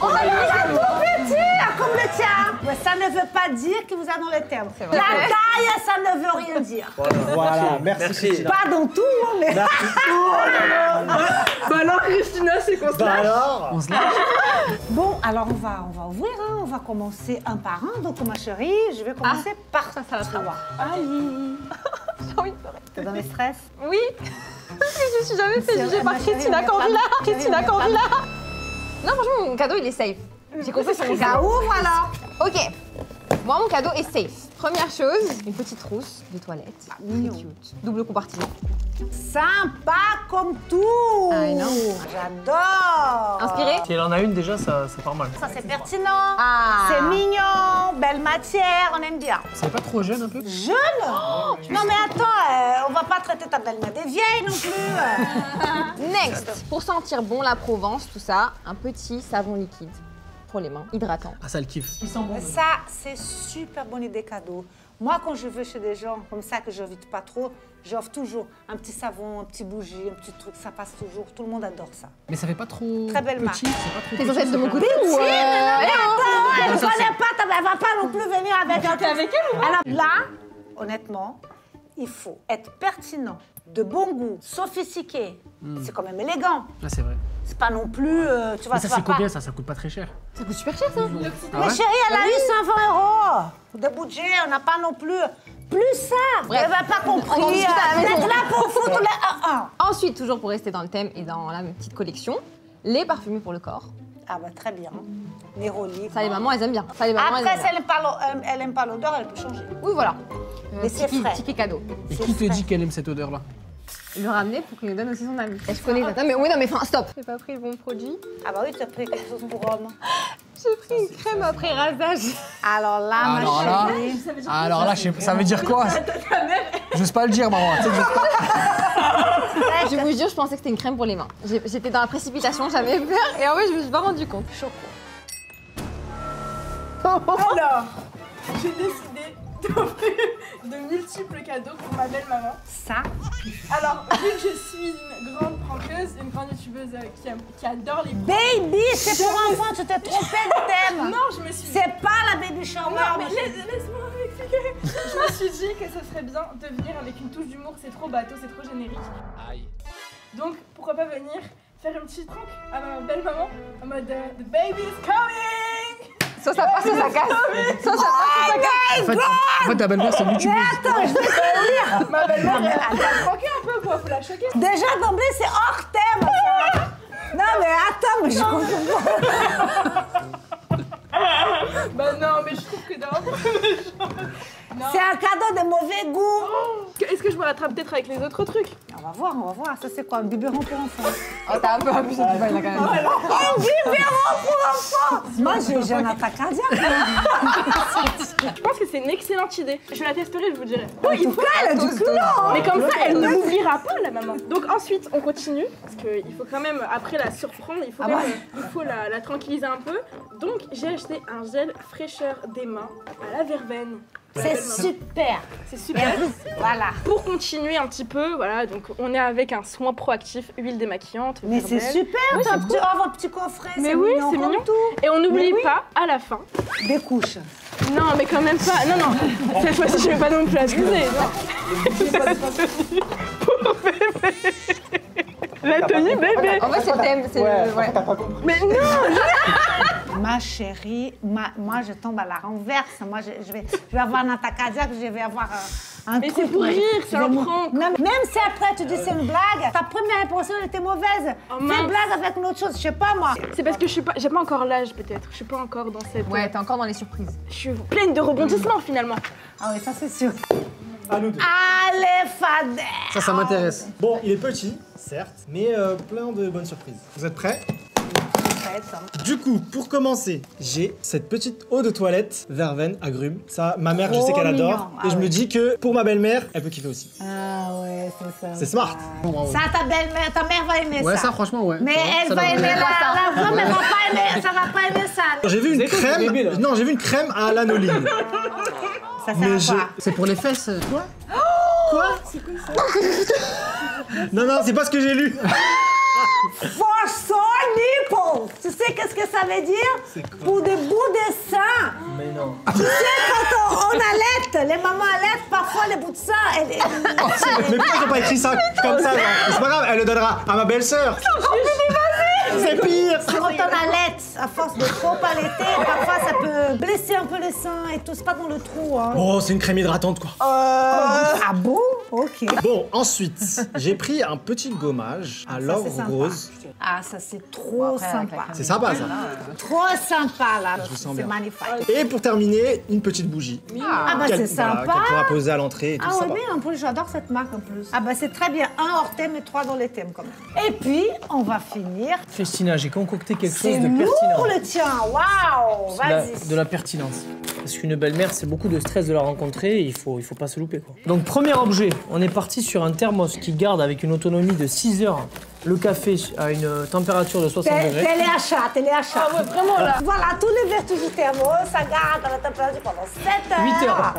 Oh là là, tout petit, comme le tien. Mais ça ne veut pas dire que vous êtes dans le thème. La vrai. taille, ça ne veut rien dire. Voilà, merci Christina. Pas dans tout, hein, mais... Bah alors, Christina, c'est qu'on se Bah lâche. alors, On se lâche. Bon, alors on va ouvrir, hein. On va commencer un par un. Donc ma chérie, je vais commencer par ça va toi. J'ai envie de pleurer. T'es dans le stress? Oui. Parce que je me suis jamais fait C'est juger vrai, par ma chérie, Christina mais Cordula. pas- Christina mais pas- Cordula. Non, franchement, mon cadeau, il est safe. J'ai compris sur mon Ça cadeau. ouvre alors. Ok. Moi, mon cadeau est safe. Première chose, une petite trousse de toilette. mignon. Très cute. Double compartiment. Sympa comme tout. I know. J'adore. Inspiré? Si elle en a une déjà, ça part mal. Ça c'est pertinent. Ah. C'est mignon, belle matière, on aime bien. C'est pas trop jeune un peu? Jeune? Non mais attends, on va pas traiter ta belle-mère des vieilles non plus. Next. Pour sentir bon la Provence, tout ça, un petit savon liquide pour les mains, hydratant. Ah, ça le kiffe. Il sent bon. Ça, c'est super bonne idée cadeau. Moi, quand je vais chez des gens comme ça, que j'invite pas trop, j'offre toujours un petit savon, un petit bougie, un petit truc, ça passe toujours. Tout le monde adore ça. Mais ça fait pas trop Très belle petit, c'est pas trop T'es petit, censée être de c'est mon pas- côté ou Elle ne connaît pas, elle va pas non plus venir avec un truc. avec elle ou Alors là, honnêtement, il faut être pertinent, de bon goût, sophistiqué. C'est quand même élégant. Ah, c'est vrai. C'est pas non plus, tu vois, Mais ça, c'est combien ça? Ça coûte pas très cher. Ça coûte super cher ça. Mais chérie, elle a eu 120 € de budget, on n'a pas non plus ça. Bref. Elle va pas On compris. en discute à la Vous êtes maison. là pour foutre les 1-1. Ensuite, toujours pour rester dans le thème et dans la petite collection, les parfumés pour le corps. Ah bah très bien. Les reliques. Ça, les mamans, elles aiment bien. Ça, les mamans, Après, elles si aiment bien. elle aime pas l'odeur, elle peut changer. Oui, voilà. Mais c'est frais. Ticket cadeau. Et C'est qui te frais. dit qu'elle aime cette odeur-là? Le ramener pour qu'il nous donne aussi son ami. Je connais ça. Mais oui, non, mais enfin, stop. J'ai pas pris le bon produit. Ah bah oui, tu as pris quelque chose pour homme. J'ai pris une crème après rasage. Alors là, ma chérie. Alors là, ça veut dire quoi? J'ose pas le dire, maman. Tu sais que j'ose pas. Je vous jure, je pensais que c'était une crème pour les mains. J'étais dans la précipitation, j'avais peur et en fait, je me suis pas rendu compte. Alors, j'ai décidé d'offrir de multiples cadeaux pour ma belle maman. Ça. Alors, vu que je suis une grande prankeuse, une grande youtubeuse qui adore les Baby, c'est pour enfants, tu t'es trompé de thème. Non, je me suis dit. C'est pas la baby shower. Non, mais ma chérie. laisse-moi m'expliquer. Je me suis dit que ce serait bien de venir avec une touche d'humour, c'est trop bateau, c'est trop générique. Aïe. Donc, pourquoi pas venir faire une petite prank à ma belle maman en mode The baby is coming. Soit ça passe, soit ça casse. Soit ça passe, soit ça casse. En fait, ta belle-mère, c'est une youtubeuse. Attends, je vais te dire. Ma belle-mère, elle va pranker un peu quoi, faut la choquer. Déjà d'emblée, c'est hors thème. Ça. Non mais attends, mais je comprends pas. Bah non, mais je trouve que non. Non. C'est un cadeau de mauvais goût. Est-ce que je me rattrape peut-être avec les autres trucs? On va voir. Ça c'est quoi, un biberon pour enfants? Oh, t'as un peu abusé du bail là quand même. Un biberon pour enfants. Moi, j'ai un attaque cardiaque. Je pense que c'est une excellente idée. Je la testerai, je vous dirai. En tout cas, elle a du clan. Mais comme ça, elle ne m'oubliera pas, la maman. Donc ensuite, on continue, parce qu'il faut quand même, après la surprendre, il faut, il faut la tranquilliser un peu. Donc j'ai acheté un gel fraîcheur des mains à la verveine. C'est super. C'est Et super. en plus, voilà. Pour continuer un petit peu, voilà, donc on est avec un soin proactif, huile démaquillante. Mais c'est verveine. super, Oui, t'as un c'est petit, oh, un petit coffret, Mais c'est oui, mignon c'est comme mignon. tout. Et on n'oublie Mais oui. pas, à la fin, Des couches. non mais quand même pas, non, cette fois-ci je vais pas non plus abuser, non. Pour bébé. La tenue bébé. En fait, c'est le thème. C'est le. Ouais. Mais non. Ma chérie, moi je tombe à la renverse. Moi je vais avoir un attaque cardiaque, je vais avoir un Mais truc. c'est pour rire, c'est un prank. Non, même si après tu dis c'est une blague, ta première impression elle était mauvaise. Oh, Fais mince. une blague avec une autre chose, je sais pas moi. C'est parce que j'ai pas encore l'âge peut-être, je suis pas encore dans cette... Ouais, t'es encore dans les surprises. Je suis pleine de rebondissements finalement. Ah oui, ça c'est sûr. À nous deux. Allez, Fadel. Ça m'intéresse. Bon, il est petit, certes, mais plein de bonnes surprises. Vous êtes prêts? Du coup, pour commencer, j'ai cette petite eau de toilette verveine agrumes. Ça, ma mère, je Trop sais qu'elle mignon. adore. Ah et je me ouais. dis que pour ma belle-mère, elle peut kiffer aussi. Ah ouais, c'est ça. C'est smart. Ça, ta belle-mère, ta mère va aimer Ouais, ça. ça, franchement, ouais. Mais Ça elle doit va plaire. aimer la non, mais elle va pas aimer, ça va pas aimer ça. J'ai vu une quoi, ce bébé, là crème. Non, j'ai vu une crème à l'anoline. Ça Mais sert à quoi? C'est pour les fesses, toi? Quoi? Non, non, c'est pas ce que j'ai lu. For sore nipples. Tu sais qu'est-ce que ça veut dire? Pour des bouts de sang. Mais non. Tu sais, quand on allaite, les mamans allaitent, parfois les bouts de sang, Mais pourquoi j'ai pas écrit ça comme ça? Genre c'est pas grave, elle le donnera à ma belle-sœur. C'est pire. quand on allaite, à force de trop allaiter, parfois ça peut blesser un peu le sang et tout. C'est pas dans le trou, hein. Oh, c'est une crème hydratante quoi. Ah bon? Ok. Bon, ensuite, j'ai pris un petit gommage à l'or c'est sympa. rose. Ah, ça c'est trop sympa. C'est sympa ça. Trop sympa là. vous sens C'est bien. magnifique. Et pour terminer, une petite bougie. Ah bah c'est Voilà, sympa. qu'elle pourra poser à l'entrée et tout Ah ça. ouais, mais en plus, j'adore cette marque en plus. Ah bah c'est très bien. 1 hors thème et 3 dans les thèmes quand même. Et puis, on va finir. Festina, j'ai concocté quelque C'est chose de lourd pertinent. le tien. Waouh. Vas-y. De la pertinence. Parce qu'une belle-mère, c'est beaucoup de stress de la rencontrer et il faut pas se louper, quoi. Donc, premier objet, on est parti sur un thermos qui garde avec une autonomie de 6 heures le café à une température de 60 degrés. Téléachat, téléachat. Ah ouais, vraiment là. Voilà, tous les vertus du thermos, ça garde la température pendant 7 heures. 8 heures.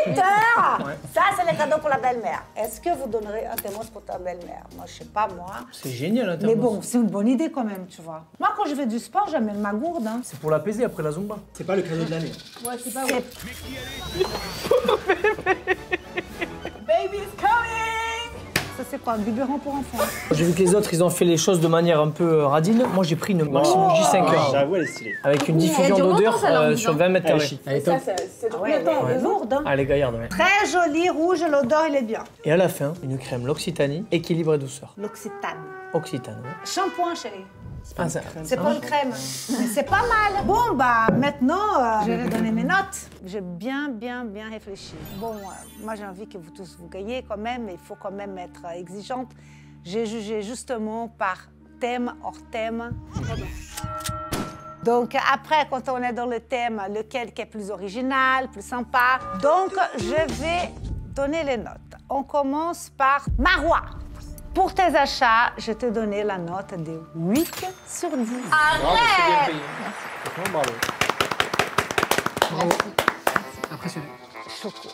8 heures. Ça, c'est le cadeau pour la belle-mère. Est-ce que vous donnerez un thermos pour ta belle-mère? Moi, je sais pas, moi. C'est génial, un thermos. Mais bon, c'est une bonne idée quand même, tu vois. Moi, quand je fais du sport, j'amène ma gourde. Hein. C'est pour l'apaiser après la Zumba. C'est pas le cadeau de l'année. Ouais, c'est pas C'est- Baby is coming. Ça, c'est quoi? Un biberon pour enfants? J'ai vu que les autres, ils ont fait les choses de manière un peu radine. Moi, j'ai pris une Maximo J5R. J'avoue, elle est stylée. Avec une diffusion dure d'odeur longtemps, ça, leur mise, sur hein. 20 mètres carrés. Elle est top. C'est trop Ouais, longtemps. elle est lourde. Hein. Ah, elle est gaillarde, ouais. Très jolie, rouge, l'odeur, il est bien. Et à la fin, une crème l'Occitanie, équilibre et douceur. L'Occitane. Occitane, ouais. Shampoing, chérie. Ah, ça. C'est pas une crème, mais c'est pas mal. Bon, bah maintenant, je vais donner mes notes. J'ai bien réfléchi. Bon, moi j'ai envie que vous tous vous gagnez quand même, mais il faut quand même être exigeante. J'ai jugé justement par thème, hors thème. Donc après, quand on est dans le thème, lequel qui est plus original, plus sympa. Donc je vais donner les notes. On commence par Marois. Pour tes achats, je t'ai donné la note de 8 sur 10. Arrête! Bravo. Bravo. Impressionnant. Choco.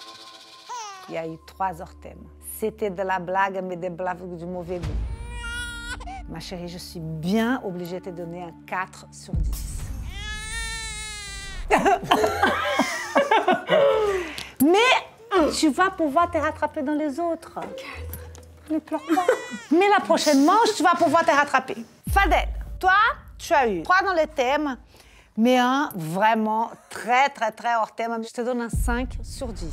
Il y a eu 3 hors thèmes. C'était de la blague, mais des blagues du mauvais goût. Ma chérie, je suis bien obligée de te donner un 4 sur 10. Mais tu vas pouvoir te rattraper dans les autres. Ne pleure pas. Mais la prochaine manche, tu vas pouvoir te rattraper. Fadel, toi, tu as eu 3 dans le thème, mais un vraiment très hors thème. Je te donne un 5 sur 10.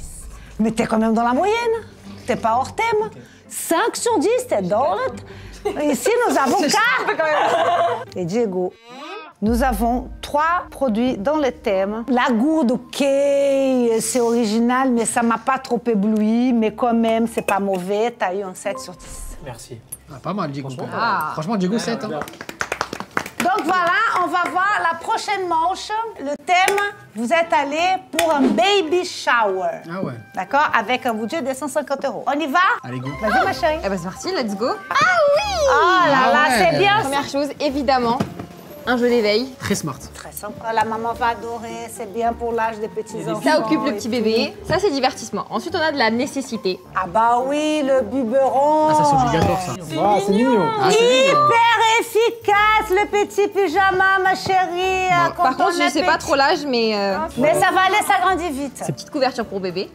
Mais t'es quand même dans la moyenne. T'es pas hors thème. 5 sur 10, t'es dans le... Ici, nous avons 4. Et Diego, nous avons 3 produits dans le thème. La gourde, ok, c'est original, mais ça m'a pas trop ébloui. Mais quand même, c'est pas mauvais. T'as eu un 7 sur 10. Merci. Ah, pas mal, Diego. Ah. Franchement, Diego, 7. Hein. Donc voilà, on va voir la prochaine manche. Le thème, vous êtes allé pour un baby shower. Ah ouais. D'accord? Avec un budget de 150 €. On y va? Allez, go. Vas-y, ma chérie. Eh ben c'est parti, let's go. Oh là là, ouais. c'est bien. Première chose, évidemment, un jeu d'éveil. Très smart. Très sympa, la maman va adorer. C'est bien pour l'âge des petits-enfants. Ça occupe le et petit tout. bébé. Ça, c'est divertissement. Ensuite, on a de la nécessité. Ah bah oui, le biberon. Ah, ça, c'est obligatoire, ça. Ah, c'est mignon. Ah, c'est mignon. Hyper efficace, le petit pyjama, ma chérie. quand Par contre, on je est sais pas petit. trop l'âge, mais Mais ça va aller, ça grandit vite. petite couverture pour bébé.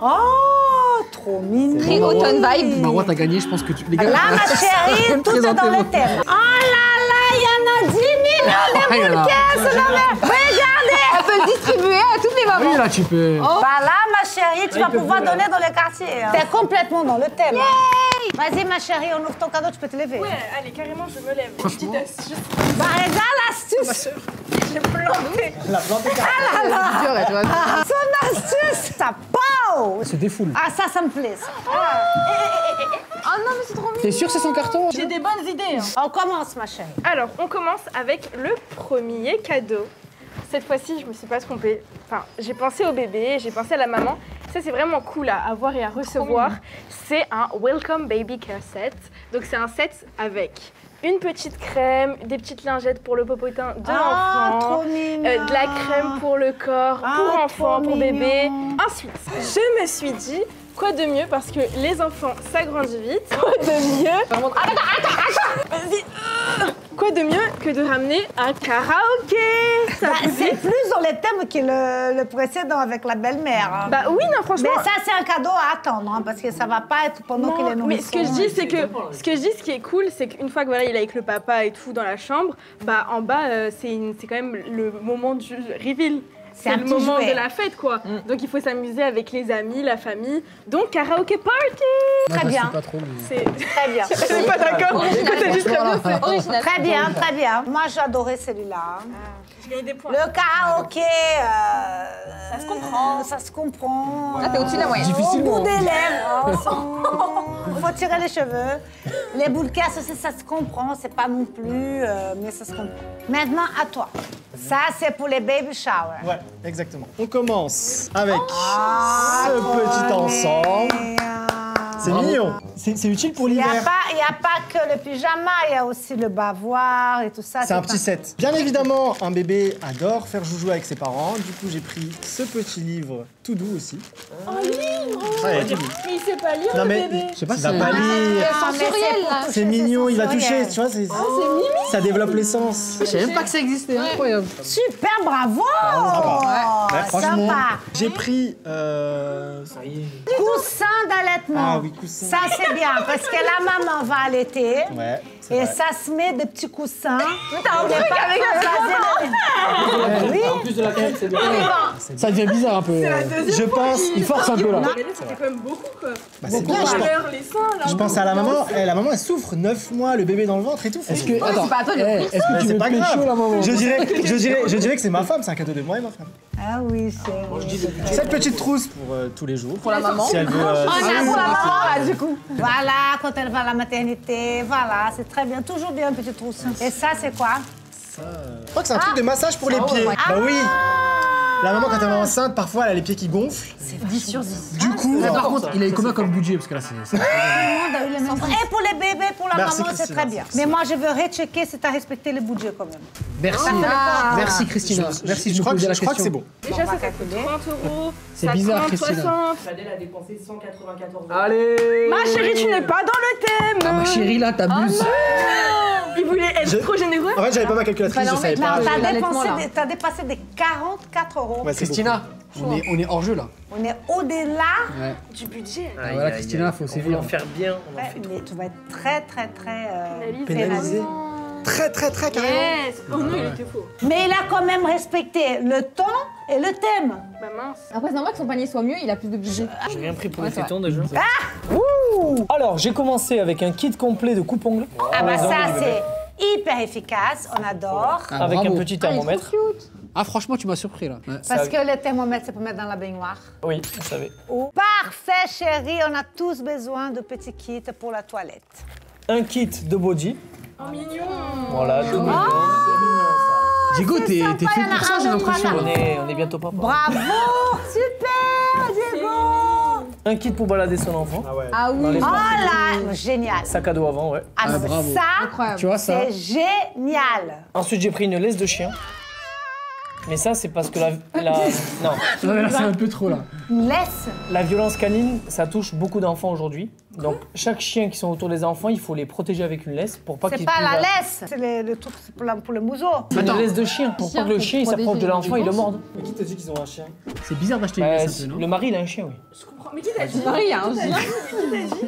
Oh, trop mignon. Très automne vibe. Marois, t'as gagné, je pense que tu. Les gars. Là, ma chérie, tout est dans le thème. Oh là là, il y en a 10 millions Ah, de il y en a. boules caisses, non mais regardez. Elle peut le distribuer à toutes les mamans. Oui, là, tu peux. Bah là, ma chérie, tu vas pouvoir donner dans les quartiers. T'es complètement dans le thème. Vas-y, ma chérie, on ouvre ton cadeau, tu peux te lever. Ouais, allez, carrément, je me lève. Franchement. Petite astuce. Bah regarde l'astuce. J'ai planté. La plante est Ouais, tu vois. Ah, son astuce, ça pow. Se défoule. Ah, ça me plaît, ça. Oh non, mais c'est trop mignon. T'es sûr que c'est son carton? J'ai des bonnes idées. Hein. On commence, ma chérie. Alors, on commence avec le premier cadeau. Cette fois-ci, je me suis pas trompée. Enfin, j'ai pensé au bébé, j'ai pensé à la maman. Ça, c'est vraiment cool à avoir et à recevoir. C'est un Welcome Baby Care Set. Donc, c'est un set avec une petite crème, des petites lingettes pour le popotin de Ah, l'enfant, trop mignon. de la crème pour le corps, Ah, pour enfant, trop pour bébé. mignon. Ensuite, je me suis dit, quoi de mieux, parce que les enfants, ça grandit vite. Quoi de mieux Attends, vas-y. Quoi de mieux que de ramener un karaoké? Ça Bah, vous dit? c'est plus dans les thèmes que le précédent avec la belle-mère. Hein. Bah oui, non, franchement. Mais ça, c'est un cadeau à attendre, hein, parce que ça va pas être pendant qu'il est Non, nourrisson. mais ce que je dis, c'est que ce qui est cool, c'est qu'une fois que voilà, il est avec le papa et tout dans la chambre, bah en bas, c'est quand même le moment du reveal. C'est C'est un le petit moment jouet. de la fête, quoi. Donc il faut s'amuser avec les amis, la famille. Donc karaoké party. Moi, Très je bien. suis pas trop, mais. C'est. Très bien. Je suis pas d'accord. Quand t'as dit très bien, c'est. Original. Très bien, très bien. Moi, j'ai adoré celui-là. Je gagne des points. Le karaoké, Ça se comprend. Ça se comprend. Là, t'es au-dessus de la moyenne. Au Difficilement. bout des lèvres. Il faut tirer les cheveux. Les boules casses aussi, ça se comprend. C'est pas non plus, mais ça se comprend. Maintenant, à toi. Ça, c'est pour les baby showers. Ouais, exactement. On commence avec Ah, ce trop petit ensemble. mignon. C'est mignon. C'est utile pour Il n'y a, l'hiver. pas que le pyjama, il y a aussi le bavoir et tout ça. C'est un pas- petit set. Bien évidemment, un bébé adore faire joujou avec ses parents. Du coup, j'ai pris ce petit livre tout doux aussi. Oh, livre. Ouais, tout doux. Mais il sait pas lire, Non le mais bébé. Je sais pas il si va c'est- pas lire. Ah, mais Sensoriel, pour là. toucher, C'est mignon, il va toucher, sensoriel. tu vois, ça développe les sens. Je savais même pas que ça existait. Incroyable. Super, bravo. Ouais, franchement, Sympa. j'ai pris Ça y est. Coussin d'allaitement. ah oui, les coussins. Ça, c'est bien, parce que la maman va allaiter. Ouais. Et ça se met des petits coussins. T'as un truc avec Oui. En plus de la crème, c'est bien. Ça devient bizarre un peu. Je pense. Il force un peu là. Mais là, ça fait quand même beaucoup, quoi. Bah, c'est Beaucoup bien, de chaleur, les seins, là. je pense à la maman. La maman, elle souffre 9 mois, le bébé dans le ventre et tout. Est-ce que. c'est Attends. pas à toi de le Est-ce que tu c'est veux pas pécho grave. la maman? Je dirais que c'est ma femme, c'est un cadeau de moi et ma femme. Ah oui, c'est... Cette petite trousse pour tous les jours. Pour la maman. Si elle veut. On a pour la maman, Du coup. Voilà, quand elle va à la maternité, voilà, c'est très bien. Toujours bien, petite trousse. Et ça, c'est quoi? Je crois que c'est un truc de massage pour les pieds. Bah oui. La maman, quand elle est enceinte, parfois elle a les pieds qui gonflent. C'est 10 sur 10. Du coup. Par contre, il a combien comme budget? Parce que là, c'est. Tout le monde a eu les mêmes. Et pour les bébés, pour la Merci, maman, c'est Christina. très bien. Mais moi, je veux rechecker si tu as respecté le budget quand même. Merci. Merci Christina. Merci, Je crois que la c'est question. bon. Déjà, ça coûte 30 €. C'est ça bizarre, 30, Christina. 60. Fadel a dépensé 194 €. Allez. Ma chérie, tu n'es pas dans le thème. Ah, ma chérie, là, t'abuses. Il voulait être trop généreux. En fait, j'avais pas ma calculatrice, je savais Non, pas. t'as dépassé des 44 €. Ouais, c'est Christina, on est hors jeu là. On est au-delà. Ouais. Du budget. Ah, voilà, Christina, faut On sévir. en faire bien, on en fait trop. Mais tu vas être très, très, très Pénalisé. Très, très, très carrément. Yes. Oh non, il était faux. Mais il a quand même respecté le temps et le thème. Bah mince. Après, c'est normal que son panier soit mieux, il a plus de budget. J'ai rien pris pour les Ouais, c'est tétons déjà. Ouh. Alors, j'ai commencé avec un kit complet de coupe-ongles. Ah bah Pour les ongles ça, du bébé. c'est hyper efficace. On adore. Ah, Avec bravo. un petit Ah, il est thermomètre. trop cute. Ah, franchement, tu m'as surpris là. Ouais. Parce que le thermomètre, c'est pour mettre dans la baignoire. Oui, vous savez. Parfait, chérie. On a tous besoin de petits kits pour la toilette. Un kit de body. Oh mignon. Voilà, tout mignon. Diego, t'es sympa, fait il y en a pour ça, un j'ai autre, l'impression. voilà. On est bientôt papa. Bravo. Super, Diego. Un kit pour balader son enfant. Ah ouais. Ah Dans oui. les Oh là, génial. Sac à dos avant, ouais. Ah, non, Ah, mais bravo. ça, Incroyable. Tu vois ça? c'est génial. Ensuite, j'ai pris une laisse de chien. Mais ça, c'est parce que non, Non, mais là, c'est un peu trop là. Une laisse. la violence canine, ça touche beaucoup d'enfants aujourd'hui. Donc, chaque chien qui sont autour des enfants, il faut les protéger avec une laisse pour pas C'est qu'ils pas puissent- la laisse. C'est le truc c'est pour le museau. C'est une laisse de chien, pour pas que le chien il s'approche de l'enfant, il le morde. Mais qui t'a dit qu'ils ont un chien? C'est bizarre d'acheter une Bah, laisse un peu, non? le mari, il a un chien, oui. Je comprends. Mais qui t'a dit? Marie, il y a un chien.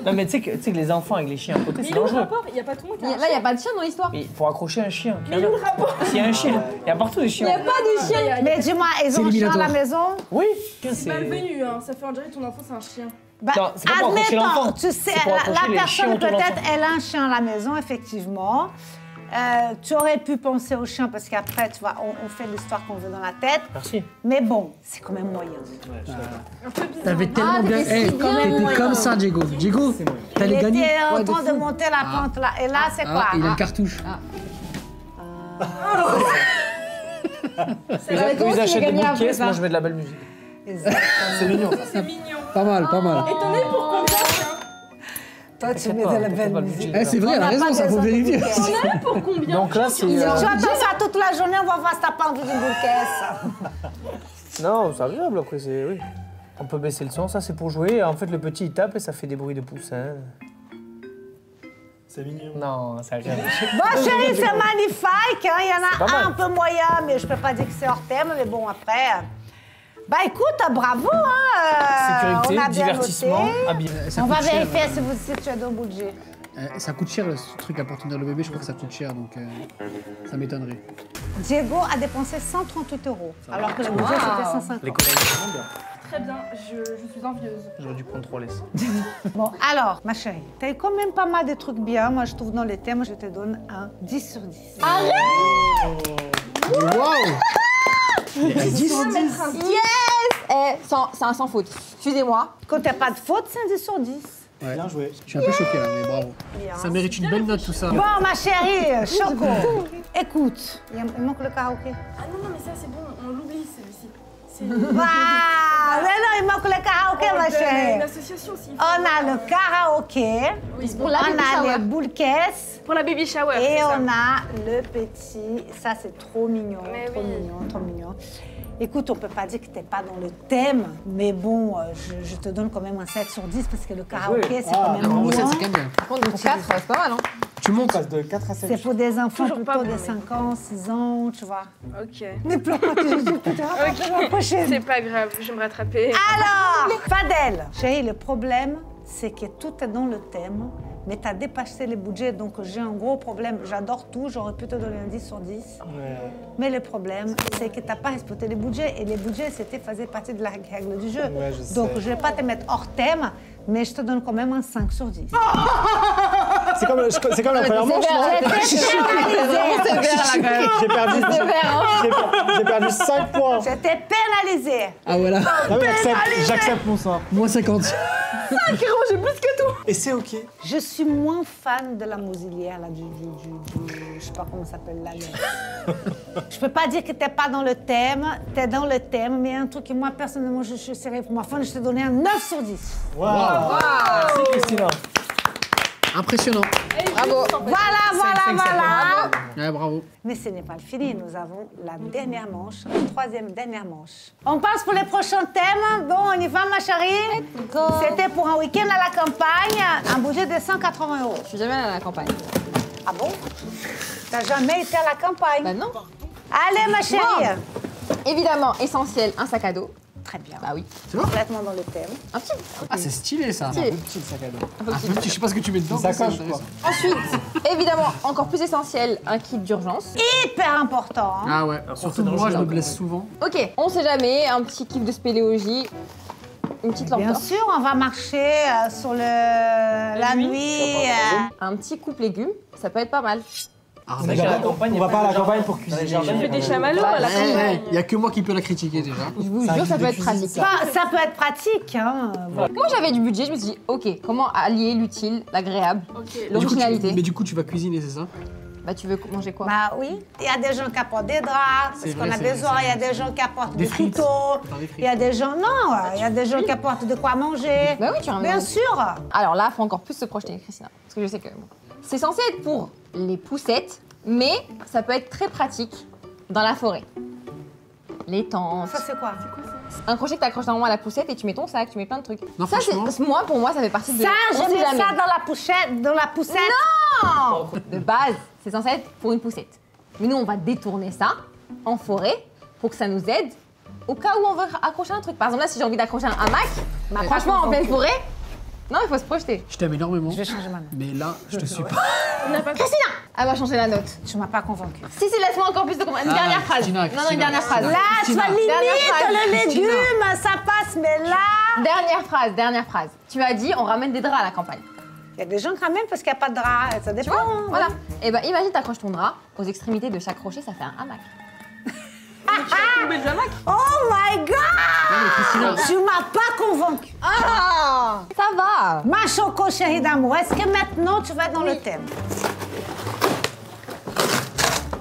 Non, mais tu sais que les enfants avec les chiens à côté, Mais c'est il est où le dangereux. rapport? Il y a pas tout le monde qui a un Là, il n'y a pas de chien dans l'histoire. Mais pour accrocher un chien. Mais il est où le rapport? S'il y a un chien, il y a partout des Il chiens. n'y a pas de chien. Mais dis-moi, ils ont un chien à la éliminatoire. maison? Oui, C'est malvenu, hein. Ça fait en dirait ton enfant, c'est un chien. Bah, Non, c'est pas pour accrocher l'enfant. admettons, tu sais, C'est pour accrocher la les chiens personne autour de peut-être, l'enfant. elle a un chien à la maison, effectivement. Tu aurais pu penser au chien parce qu'après, tu vois, on fait l'histoire qu'on veut dans la tête. Merci. Mais bon, c'est quand même moyen. Un peu bizarre. T'avais tellement bien. t'étais si bien, T'étais moi. comme ça, Diego. Diego, Il t'allais était gagner. en Ouais, de train de fou. monter la pente là. Et là, c'est quoi? Ah, il a une cartouche. Ils toi aussi, achètent des gagné boules de après caisse, ça. moi je mets de la belle musique. C'est mignon. C'est mignon. Pas mal, pas mal. Et t'en es pour combien, tiens? Toi, tu T'inquiète mets pas, de la t'inquiète belle pas, le musique. budget. Eh, c'est vrai, elle a On n'a raison, pas ça faut besoin de vérifier. bouquet. T'en es pour combien? Donc là, c'est. Si tu attends ça toute la journée, on va voir si t'as pas envie d'une boule caisse. Non, c'est agréable après, c'est. Oui. On peut baisser le son, ça c'est pour jouer. En fait, le petit il tape et ça fait des bruits de poussins. C'est mignon. Non, c'est agréable. Bon, chérie, c'est magnifique. Hein. Il y en C'est a pas mal. un peu moyen, mais je peux pas dire que c'est hors thème. Mais bon, après. Bah écoute, bravo. Hein. Sécurité, on a bien divertissement, noté. habillement. Ça On va coûte cher, vérifier si tu as de budget. Ça coûte cher ce truc à porter dans le bébé, je crois que ça coûte cher donc ça m'étonnerait. Diego a dépensé 138 €, alors que le budget c'était 150. L'économie, c'est vraiment bien. Très bien, je suis envieuse. J'aurais dû prendre 3 laisses. Bon, alors, ma chérie, t'as eu quand même pas mal de trucs bien. Moi, je trouve dans les thèmes, je te donne un 10 sur 10. Waouh! 10 sur 10. Yes. C'est un sans faute. Excusez-moi. Quand t'as pas de faute, c'est un 10 sur 10. Bien joué. Je suis un peu choqué là, mais bravo. Ça mérite une belle note tout ça. Bon, ma chérie, Choco, écoute, il manque le karaoké. Ah non, non, mais ça c'est bon, on l'oublie celui-ci. C'est Ah, mais non, il manque le karaoké, ma une chérie. association s'il faut. On a le karaoké, C'est pour la on baby a shower. les boules caisses. Pour la baby shower. Et c'est ça. on a le petit, ça c'est trop mignon, Mais trop oui. mignon, trop mignon. Écoute, on peut pas dire que t'es pas dans le thème, mais bon, je te donne quand même un 7 sur 10 parce que le karaoké, c'est quand même Non, mignon. c'est quand même bien. Par contre, pour 4, c'est pas mal, hein. Tu On montes. passe de 4 à 7. C'est pour des enfants Toujours pas plutôt bon, de mais- 5 ans, 6 ans, tu vois. Ok. Ne pleure pas, tu te la prochaine. C'est pas grave, je vais me rattraper. Alors, Fadel, chérie, le problème, c'est que tout est dans le thème, mais tu as dépassé les budgets, donc j'ai un gros problème. J'adore tout, j'aurais pu te donner un 10 sur 10. Ouais. Mais le problème, c'est que tu n'as pas respecté les budgets. Et les budgets, faisait partie de la règle du jeu. Ouais, je donc sais. je ne vais pas te mettre hors thème, mais je te donne quand même un 5 sur 10. C'est comme la première manche, non? J'ai perdu 5 points. J'étais pénalisée. Ah voilà. Ah oui, j'accepte mon sort. Moins 50. J'ai plus que tout. Et c'est ok. Je suis moins fan de la muselière, là, je sais pas comment ça s'appelle là. Je peux pas dire que t'es pas dans le thème, t'es dans le thème, mais un truc que moi, personnellement, je suis sérieux pour ma fan, je t'ai donné un 9 sur 10. Wow. Merci Christina. Impressionnant. Bravo. Voilà. Ouais, bravo. Mais ce n'est pas le fini, nous avons la dernière manche, la troisième dernière manche. On passe pour les prochains thèmes. Bon, on y va, ma chérie. C'était pour un week-end à la campagne, un budget de 180 €. Je suis jamais allée à la campagne. Ah bon? T'as jamais été à la campagne? Bah non. Allez, ma chérie. Évidemment, essentiel, un sac à dos. Très bien. Bah oui. Complètement dans le thème. Un petit. Ah, c'est stylé ça. Stylé. Petit sac à dos. Un peu petit, je sais pas ce que tu mets dedans. Ça mais c'est coche, quoi. intéressant. Ensuite, évidemment, encore plus essentiel, un kit d'urgence. Hyper important. Hein? Ah ouais, surtout moi je me blesse souvent. Ok, on sait jamais, un petit kit de spéléologie, une petite lampe Bien torche, sûr, on va marcher sur la nuit. un petit coupe légumes, ça peut être pas mal. Ah, On mais va j'ai- à la campagne, On y a va pas à la de jardin. campagne pour Dans les cuisiner. jardins, Je fais y a des pas de- chamallows à la Ouais, campagne. il y a que moi qui peux la critiquer déjà. Je vous C'est un jure, ça kit peut de être cuisine, pratique. ça. Ça peut être pratique. Hein. Moi j'avais du budget, je me suis dit, ok, comment allier l'utile, l'agréable, Ok. l'originalité. Mais du coup, tu vas cuisiner, c'est ça? Bah tu veux manger quoi? Bah oui, il y a des gens qui apportent des draps, parce C'est qu'on vrai, a c'est vrai, besoin. c'est Il y a vrai. des gens qui apportent Des des frites. couteaux. Faire des frites. Il y a des gens, non, il y a des gens qui apportent de quoi manger. Bah oui, tu ramènes. Bien sûr. Alors là, faut encore plus se projeter, Christina. Parce que je sais que bon, c'est censé être pour les poussettes, mais ça peut être très pratique dans la forêt. Les tentes. Ça, c'est quoi? Un crochet que t'accroches normalement à la poussette et tu mets ton sac, tu mets plein de trucs. Non, ça, franchement. pour moi, ça fait partie de. Ça, on je sait mets jamais. ça dans la poussette. Non. De base, c'est censé être pour une poussette. Mais nous, on va détourner ça en forêt pour que ça nous aide au cas où on veut accrocher un truc. Par exemple, là, si j'ai envie d'accrocher un hamac, Ma franchement, en part, pleine forêt, non, il faut se projeter. Je t'aime énormément. Je vais changer ma note. Mais là, je te suis pas. Elle va changer la note. Tu m'as pas convaincue. Si, laisse-moi encore plus de Une Ah, dernière phrase. Christina, Non, une Christina. dernière phrase. Là, tu vas Christina. Dernière limite phrase. le Christina. légume, ça passe, mais là... Dernière phrase. Tu as dit, on ramène des draps à la campagne. Il y a des gens quand même parce qu'il n'y a pas de drap, ça Tu dépend. vois hein. Voilà. Et ben, imagine, t'accroches ton drap aux extrémités de chaque crochet, ça fait un hamac. Tomber le hamac. Oh my God! Non, mais Christina, Tu m'as pas convaincue. Ah, ça va. Ma choco chérie d'amour, est-ce que maintenant tu vas être dans le thème?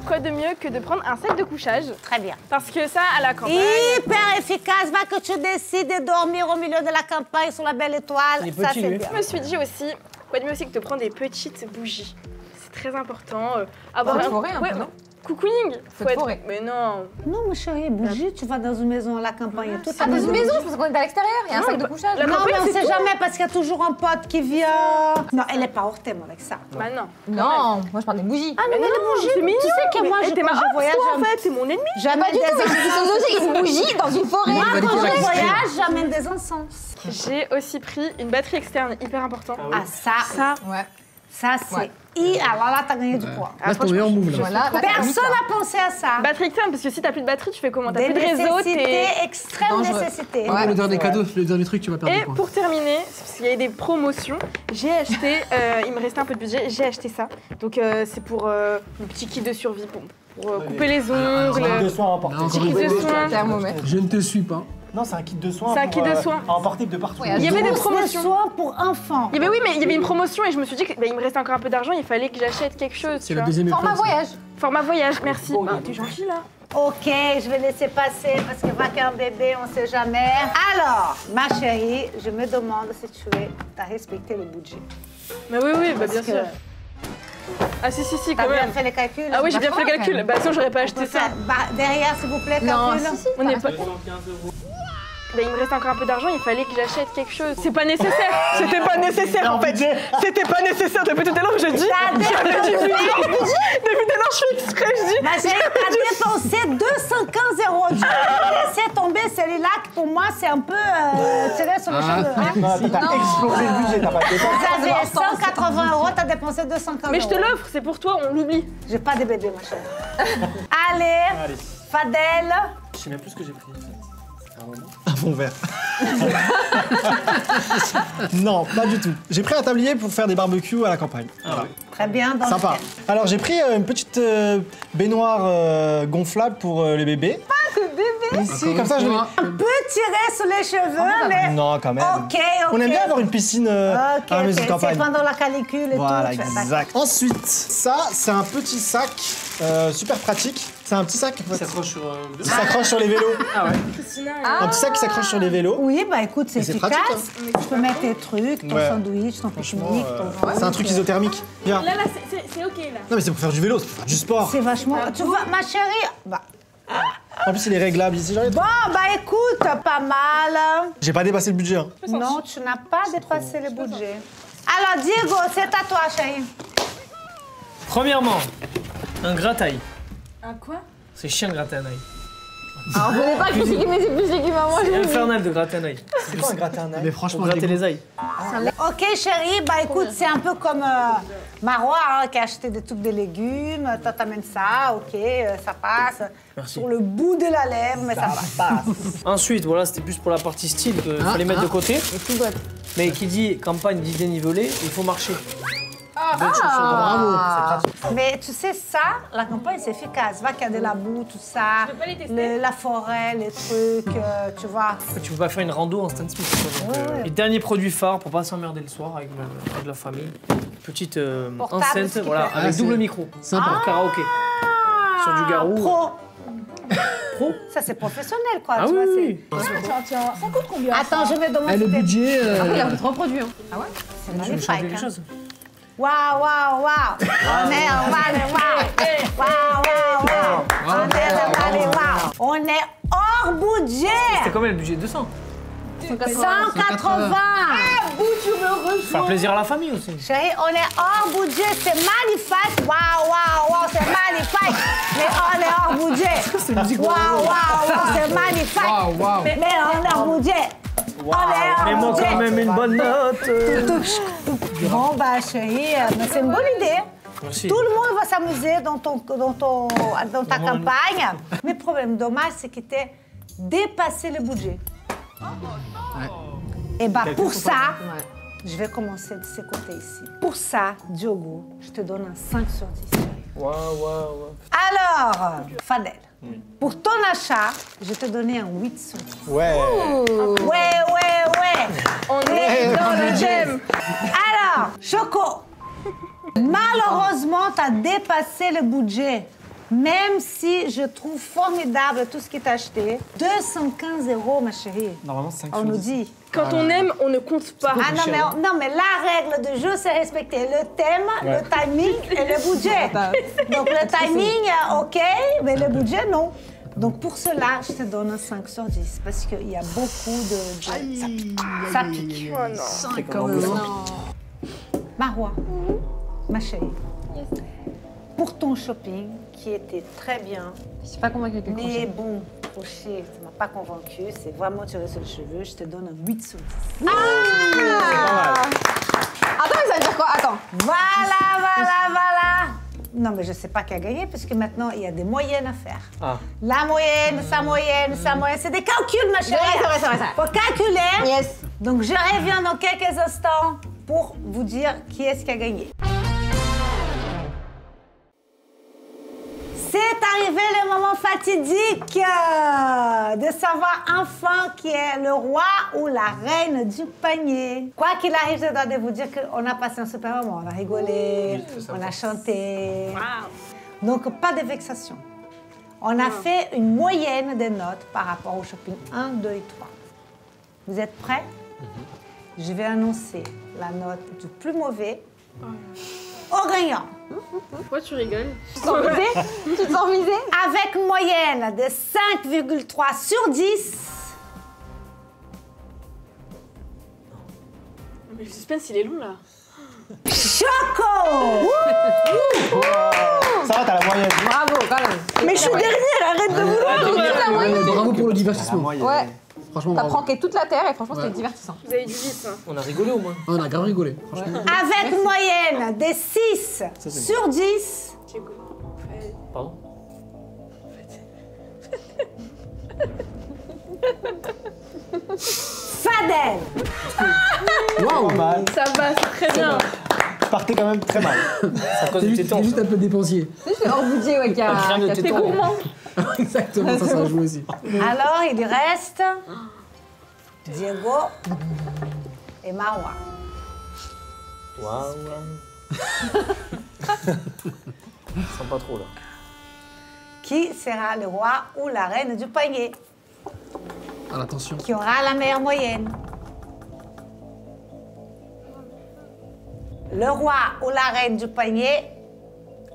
Quoi de mieux que de prendre un sac de couchage? Très bien. Parce que ça, à la campagne... Hyper efficace, va que tu décides de dormir au milieu de la campagne sur la belle étoile. Les Ça, petits, c'est lui. bien. Je me suis dit aussi, quoi de mieux aussi que de prendre des petites bougies. C'est très important. Avoir Faut être forêt un peu, non Cocooning. Faut être forêt. Mais non. Non, ma chérie, bougie, tu vas dans une maison à la campagne. Tout Ah, est dans une maison, bougie. je pense qu'on est à l'extérieur. Il y a un Non, sac de bah, couchage. la Non, campagne, mais on c'est sait tout. jamais parce qu'il y a toujours un pote qui vient. Non, elle n'est pas hors thème avec ça. Bah non. Non, moi je parle des bougies. Ah, mais non, bougie, c'est mignon. tu sais que moi, Mais je, t'es quand ma je voyage, toi, en j'aime- fait, c'est mon ennemi. j'amène Pas du tout, mais des... c'est aussi une bougie dans une forêt. Moi, va quand dire je la voyage, j'amène des encens. J'ai aussi pris une batterie externe, hyper important. Ah, ça, Ouais. ça c'est... Ouais. Alors là, t'as gagné du poids. là, c'est ton meilleur move là. Voilà. là, Personne n'a pensé à ça. Batterie externe, parce que si t'as plus de batterie, tu fais comment? T'as Des plus de réseau, nécessités, t'es... extrême dangereux. nécessité. Ouais, le dernier cadeau, le dernier truc, tu vas perdre Et des points. pour terminer, parce qu'il y a eu des promotions, j'ai acheté, il me restait un peu de budget, j'ai acheté ça. Donc c'est pour le petit kit de survie, pour couper les ongles. Un kit de soins à emporter. Non, Petit encore kit une de fois. soins. Thermomètre. Je ne te suis pas. Non, c'est un kit de soins. C'est un pour, kit de soins. à emporter de partout. Ouais, Il y avait des Des promotions. soins pour enfants. Il y avait, oui, mais il y avait une promotion et je me suis dit qu'il me restait encore un peu d'argent, il fallait que j'achète quelque chose. C'est tu le vois. deuxième Format épreuve. ça. voyage. Format voyage, merci. Bah, t'es gentil là. Ok, je vais laisser passer parce qu'il va qu'un bébé, on sait jamais. Alors, ma chérie, je me demande si tu as respecté le budget. Mais oui, oui, bah bien Parce que sûr. Ah si, T'as quand bien même. fait les calculs. Ah oui, j'ai bien fait le quand calcul. même. Bah sinon, j'aurais pas acheté ça. Bah, derrière, s'il vous plaît, Non, calcul. si, si. On n'est pas... Bah, il me reste encore un peu d'argent, il fallait que j'achète quelque chose. C'est pas nécessaire. C'était pas nécessaire en fait. C'était pas nécessaire. Depuis tout à l'heure, je dis. J'avais dit budget. Depuis tout à l'heure, je fais exprès, je dis. Ma chérie, t'as dépensé 215 €. Tu as laissé tomber, celui-là, pour moi, c'est un peu tiré sur les cheveux. Hein. Non, t'as explosé le budget, t'as pas dépensé. Vous avez 180 €, t'as dépensé 215 €. Mais je te l'offre, c'est pour toi, on l'oublie. J'ai pas de bébé, ma chère. Allez, Fadel. Je sais même plus ce que j'ai pris. Un fond vert. Non, pas du tout. J'ai pris un tablier pour faire des barbecues à la campagne. Voilà. Très bien. Dans Sympa. Alors j'ai pris une petite baignoire gonflable pour les bébés. Pas de bébé. Ici, comme ça je le mets. Un peu tiré sur les cheveux, mais... Non, quand même. Ok. On aime bien avoir une piscine à la maison de campagne. C'est pendant la canicule et voilà, tout. exact. Ensuite, ça, c'est un petit sac super pratique. C'est un petit sac Ça s'accroche sur qui s'accroche sur les vélos. Ah ouais. Christina, Un petit sac qui s'accroche sur les vélos. Oui, bah écoute, c'est c'est efficace. pratique, Tu peux mettre tes trucs, ton Ouais. sandwich, ton pique-nique, ton... C'est un truc isothermique. Viens. là, c'est ok, là. Non mais c'est pour faire du vélo, c'est pour faire du sport. C'est vachement... Tu vois, ma chérie... Bah. En plus il est réglable ici. Bon, bah écoute, pas mal. J'ai pas dépassé le budget. Hein. Non, tu n'as pas dépassé le budget. Alors, Diego, c'est à toi, chérie. Premièrement, un gratte-ail. Un quoi? C'est chiant de gratter un ail. Alors, vous n'avez pas critiqué, mais c'est plus qui m'a C'est mangé. infernal de gratter un ail. C'est quoi un gratin Mais Pour franchement, gratter les les ailes. Ok, chérie, bah écoute, c'est un peu comme Marois hein, qui a acheté des trucs de légumes. Toi, t'amènes ça, ok, ça passe. Merci. Sur le bout de la lèvre, mais ça passe. Ensuite, voilà, c'était plus pour la partie style qu'il fallait mettre de côté. Mais qui dit campagne dit dénivelé, il faut marcher. Mais tu sais, ça, la campagne, c'est efficace. Va qu'il y a de la boue, tout ça. Je peux pas les tester? La forêt, les trucs, tu vois. Tu peux pas faire une rando en Stan Smith. quoi. Donc, Ouais. Et dernier produit phare pour pas s'emmerder le soir avec la famille. Petite Portable, enceinte, ce qui voilà, peut- avec Ah, double c'est micro. sympa. Pour karaoké. Sur du garou. Pro. Pro. Ça, c'est professionnel, quoi. Ah tu oui, vois, oui. Tiens, ça coûte combien? Attends, je vais demander. le budget. Il a fait 3 produits. Hein. C'est Je vais magnifique. changer les hein. choses. Waouh, waouh, waouh. On est en Valley, waouh. Waouh, waouh, waouh. On est en Valley, waouh. On est hors budget. C'était combien le budget? 200. 180. Faire plaisir à la famille aussi. Chérie, on est hors budget. C'est magnifique. Waouh, waouh, waouh. C'est magnifique. Mais on est hors budget. Waouh, waouh, waouh. C'est magnifique. Waouh, waouh. Mais on est hors budget. On est hors Mets-moi budget. quand même une bonne note. Bon, bah, chérie, mais c'est une bonne idée. Merci. Tout le monde va s'amuser dans ta campagne. Mais le problème dommage, c'est que tu as dépassé le budget. Et bah pour ça, je vais commencer de ce côté ici. Pour ça, Diogo, je te donne un 5 sur 10. Waouh, waouh, Alors, Fadel, pour ton achat, je vais te donner un 8 sur 10. Ouais. Ouais. On est dans le gemme. Alors, Choco, malheureusement, tu as dépassé le budget. Même si je trouve formidable tout ce qui t'a acheté. 215 €, ma chérie. Normalement 5 On nous dit. Quand on aime, on ne compte pas. Ah non, mais la règle du jeu, c'est respecter le thème, le timing et le budget. Donc le timing, ok, mais le budget, non. Donc pour cela, je te donne un 5 sur 10 parce qu'il y a beaucoup de... Ça pique. Oh non. Marois, ma chérie, pour ton shopping, qui était très bien, Je suis pas convaincue avec le mais crochet. bon, crochet, ça m'a pas convaincu, c'est vraiment tiré sur le cheveu, je te donne un 8 sur 10. Attends, mais ça veut dire quoi? Attends. Voilà. Non, mais je sais pas qui a gagné, parce que maintenant, il y a des moyennes à faire. Ah. La moyenne, sa moyenne, c'est des calculs, ma chérie. C'est vrai. Faut calculer. Yes. Donc, je reviens dans quelques instants pour vous dire qui est-ce qui a gagné. C'est arrivé le moment fatidique de savoir enfin qui est le roi ou la reine du panier. Quoi qu'il arrive, je dois de vous dire qu'on a passé un super moment. On a rigolé, on a chanté. Donc, pas de vexation. On a fait une moyenne des notes par rapport au shopping 1, 2 et 3. Vous êtes prêts? Je vais annoncer la note du plus mauvais au gagnant. Pourquoi tu rigoles? Tu te sens visée? Tu te sens visée? Avec une moyenne de 5,3 sur 10. Mais le suspense, il est long là. Choco! Ça va, t'as la moyenne. Bravo, quand même. Mais je suis dernière, arrête de vouloir. Bravo pour le divertissement. Ouais. Franchement, T'as bravo. pranké toute la terre et franchement, Ouais. c'était divertissant. Vous avez du vice. Hein. On a rigolé au moins. On a grave rigolé. Franchement. Avec une moyenne de 6 sur 10, J'ai goût. Pardon. Fadel. Waouh. Pas mal. Ça va, c'est très bien. Partez quand même très mal. C'est à cause T'es du juste, téton. t'es juste un peu dépensier. C'est hors budget, ouais, qui a crème de qui a fait téton. gourmand. Exactement, ça a joué aussi. Alors, il reste Diego et Marwa. Waouh. Sent pas trop là. Qui sera le roi ou la reine du panier? Ah, attention. Qui aura la meilleure moyenne? Le roi ou la reine du panier,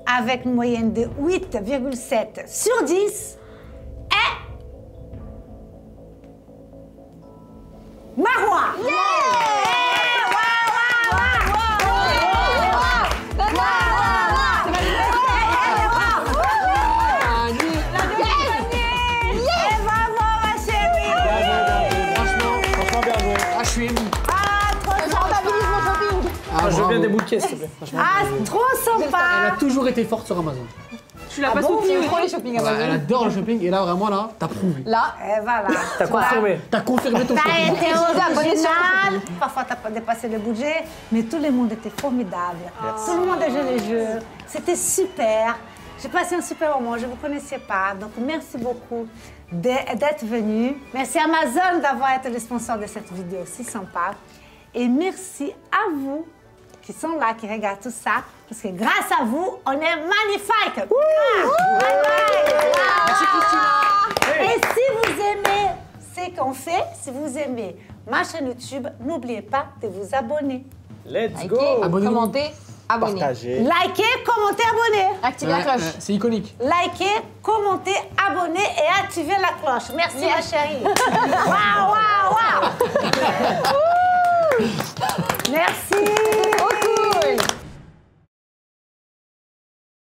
avec une moyenne de 8,7 sur 10, est Marwa. Franchement, bien joué. Ashwin. Ah, je veux bien des bouquets s'il te plaît. Ah, trop Elle sympa. a toujours été forte sur Amazon. Tu l'as pas soutenu. Tu trop les shopping Elle Amazon. adore le shopping et là, vraiment, là, t'as prouvé. Là, Et voilà. T'as confirmé. T'as confirmé ton T'as shopping. été abonné sur original, parfois t'as pas dépassé le budget, mais tout le monde était formidable. Tout le monde a joué les jeux, c'était super. J'ai passé un super moment, je ne vous connaissais pas, donc merci beaucoup d'être venu. Merci Amazon d'avoir été le sponsor de cette vidéo si sympa. Et merci à vous qui sont là, qui regardent tout ça, parce que grâce à vous, on est magnifique. Merci Christina. Et si vous aimez ce qu'on fait, si vous aimez ma chaîne YouTube, n'oubliez pas de vous abonner. Let's likez, go. Abonnez-vous. commentez, abonnez. Partagez. Likez, commentez, abonnez. Activez la cloche. C'est iconique. Likez, commentez, abonnez et activez la cloche. Merci ma chérie. Waouh, waouh, waouh. Merci.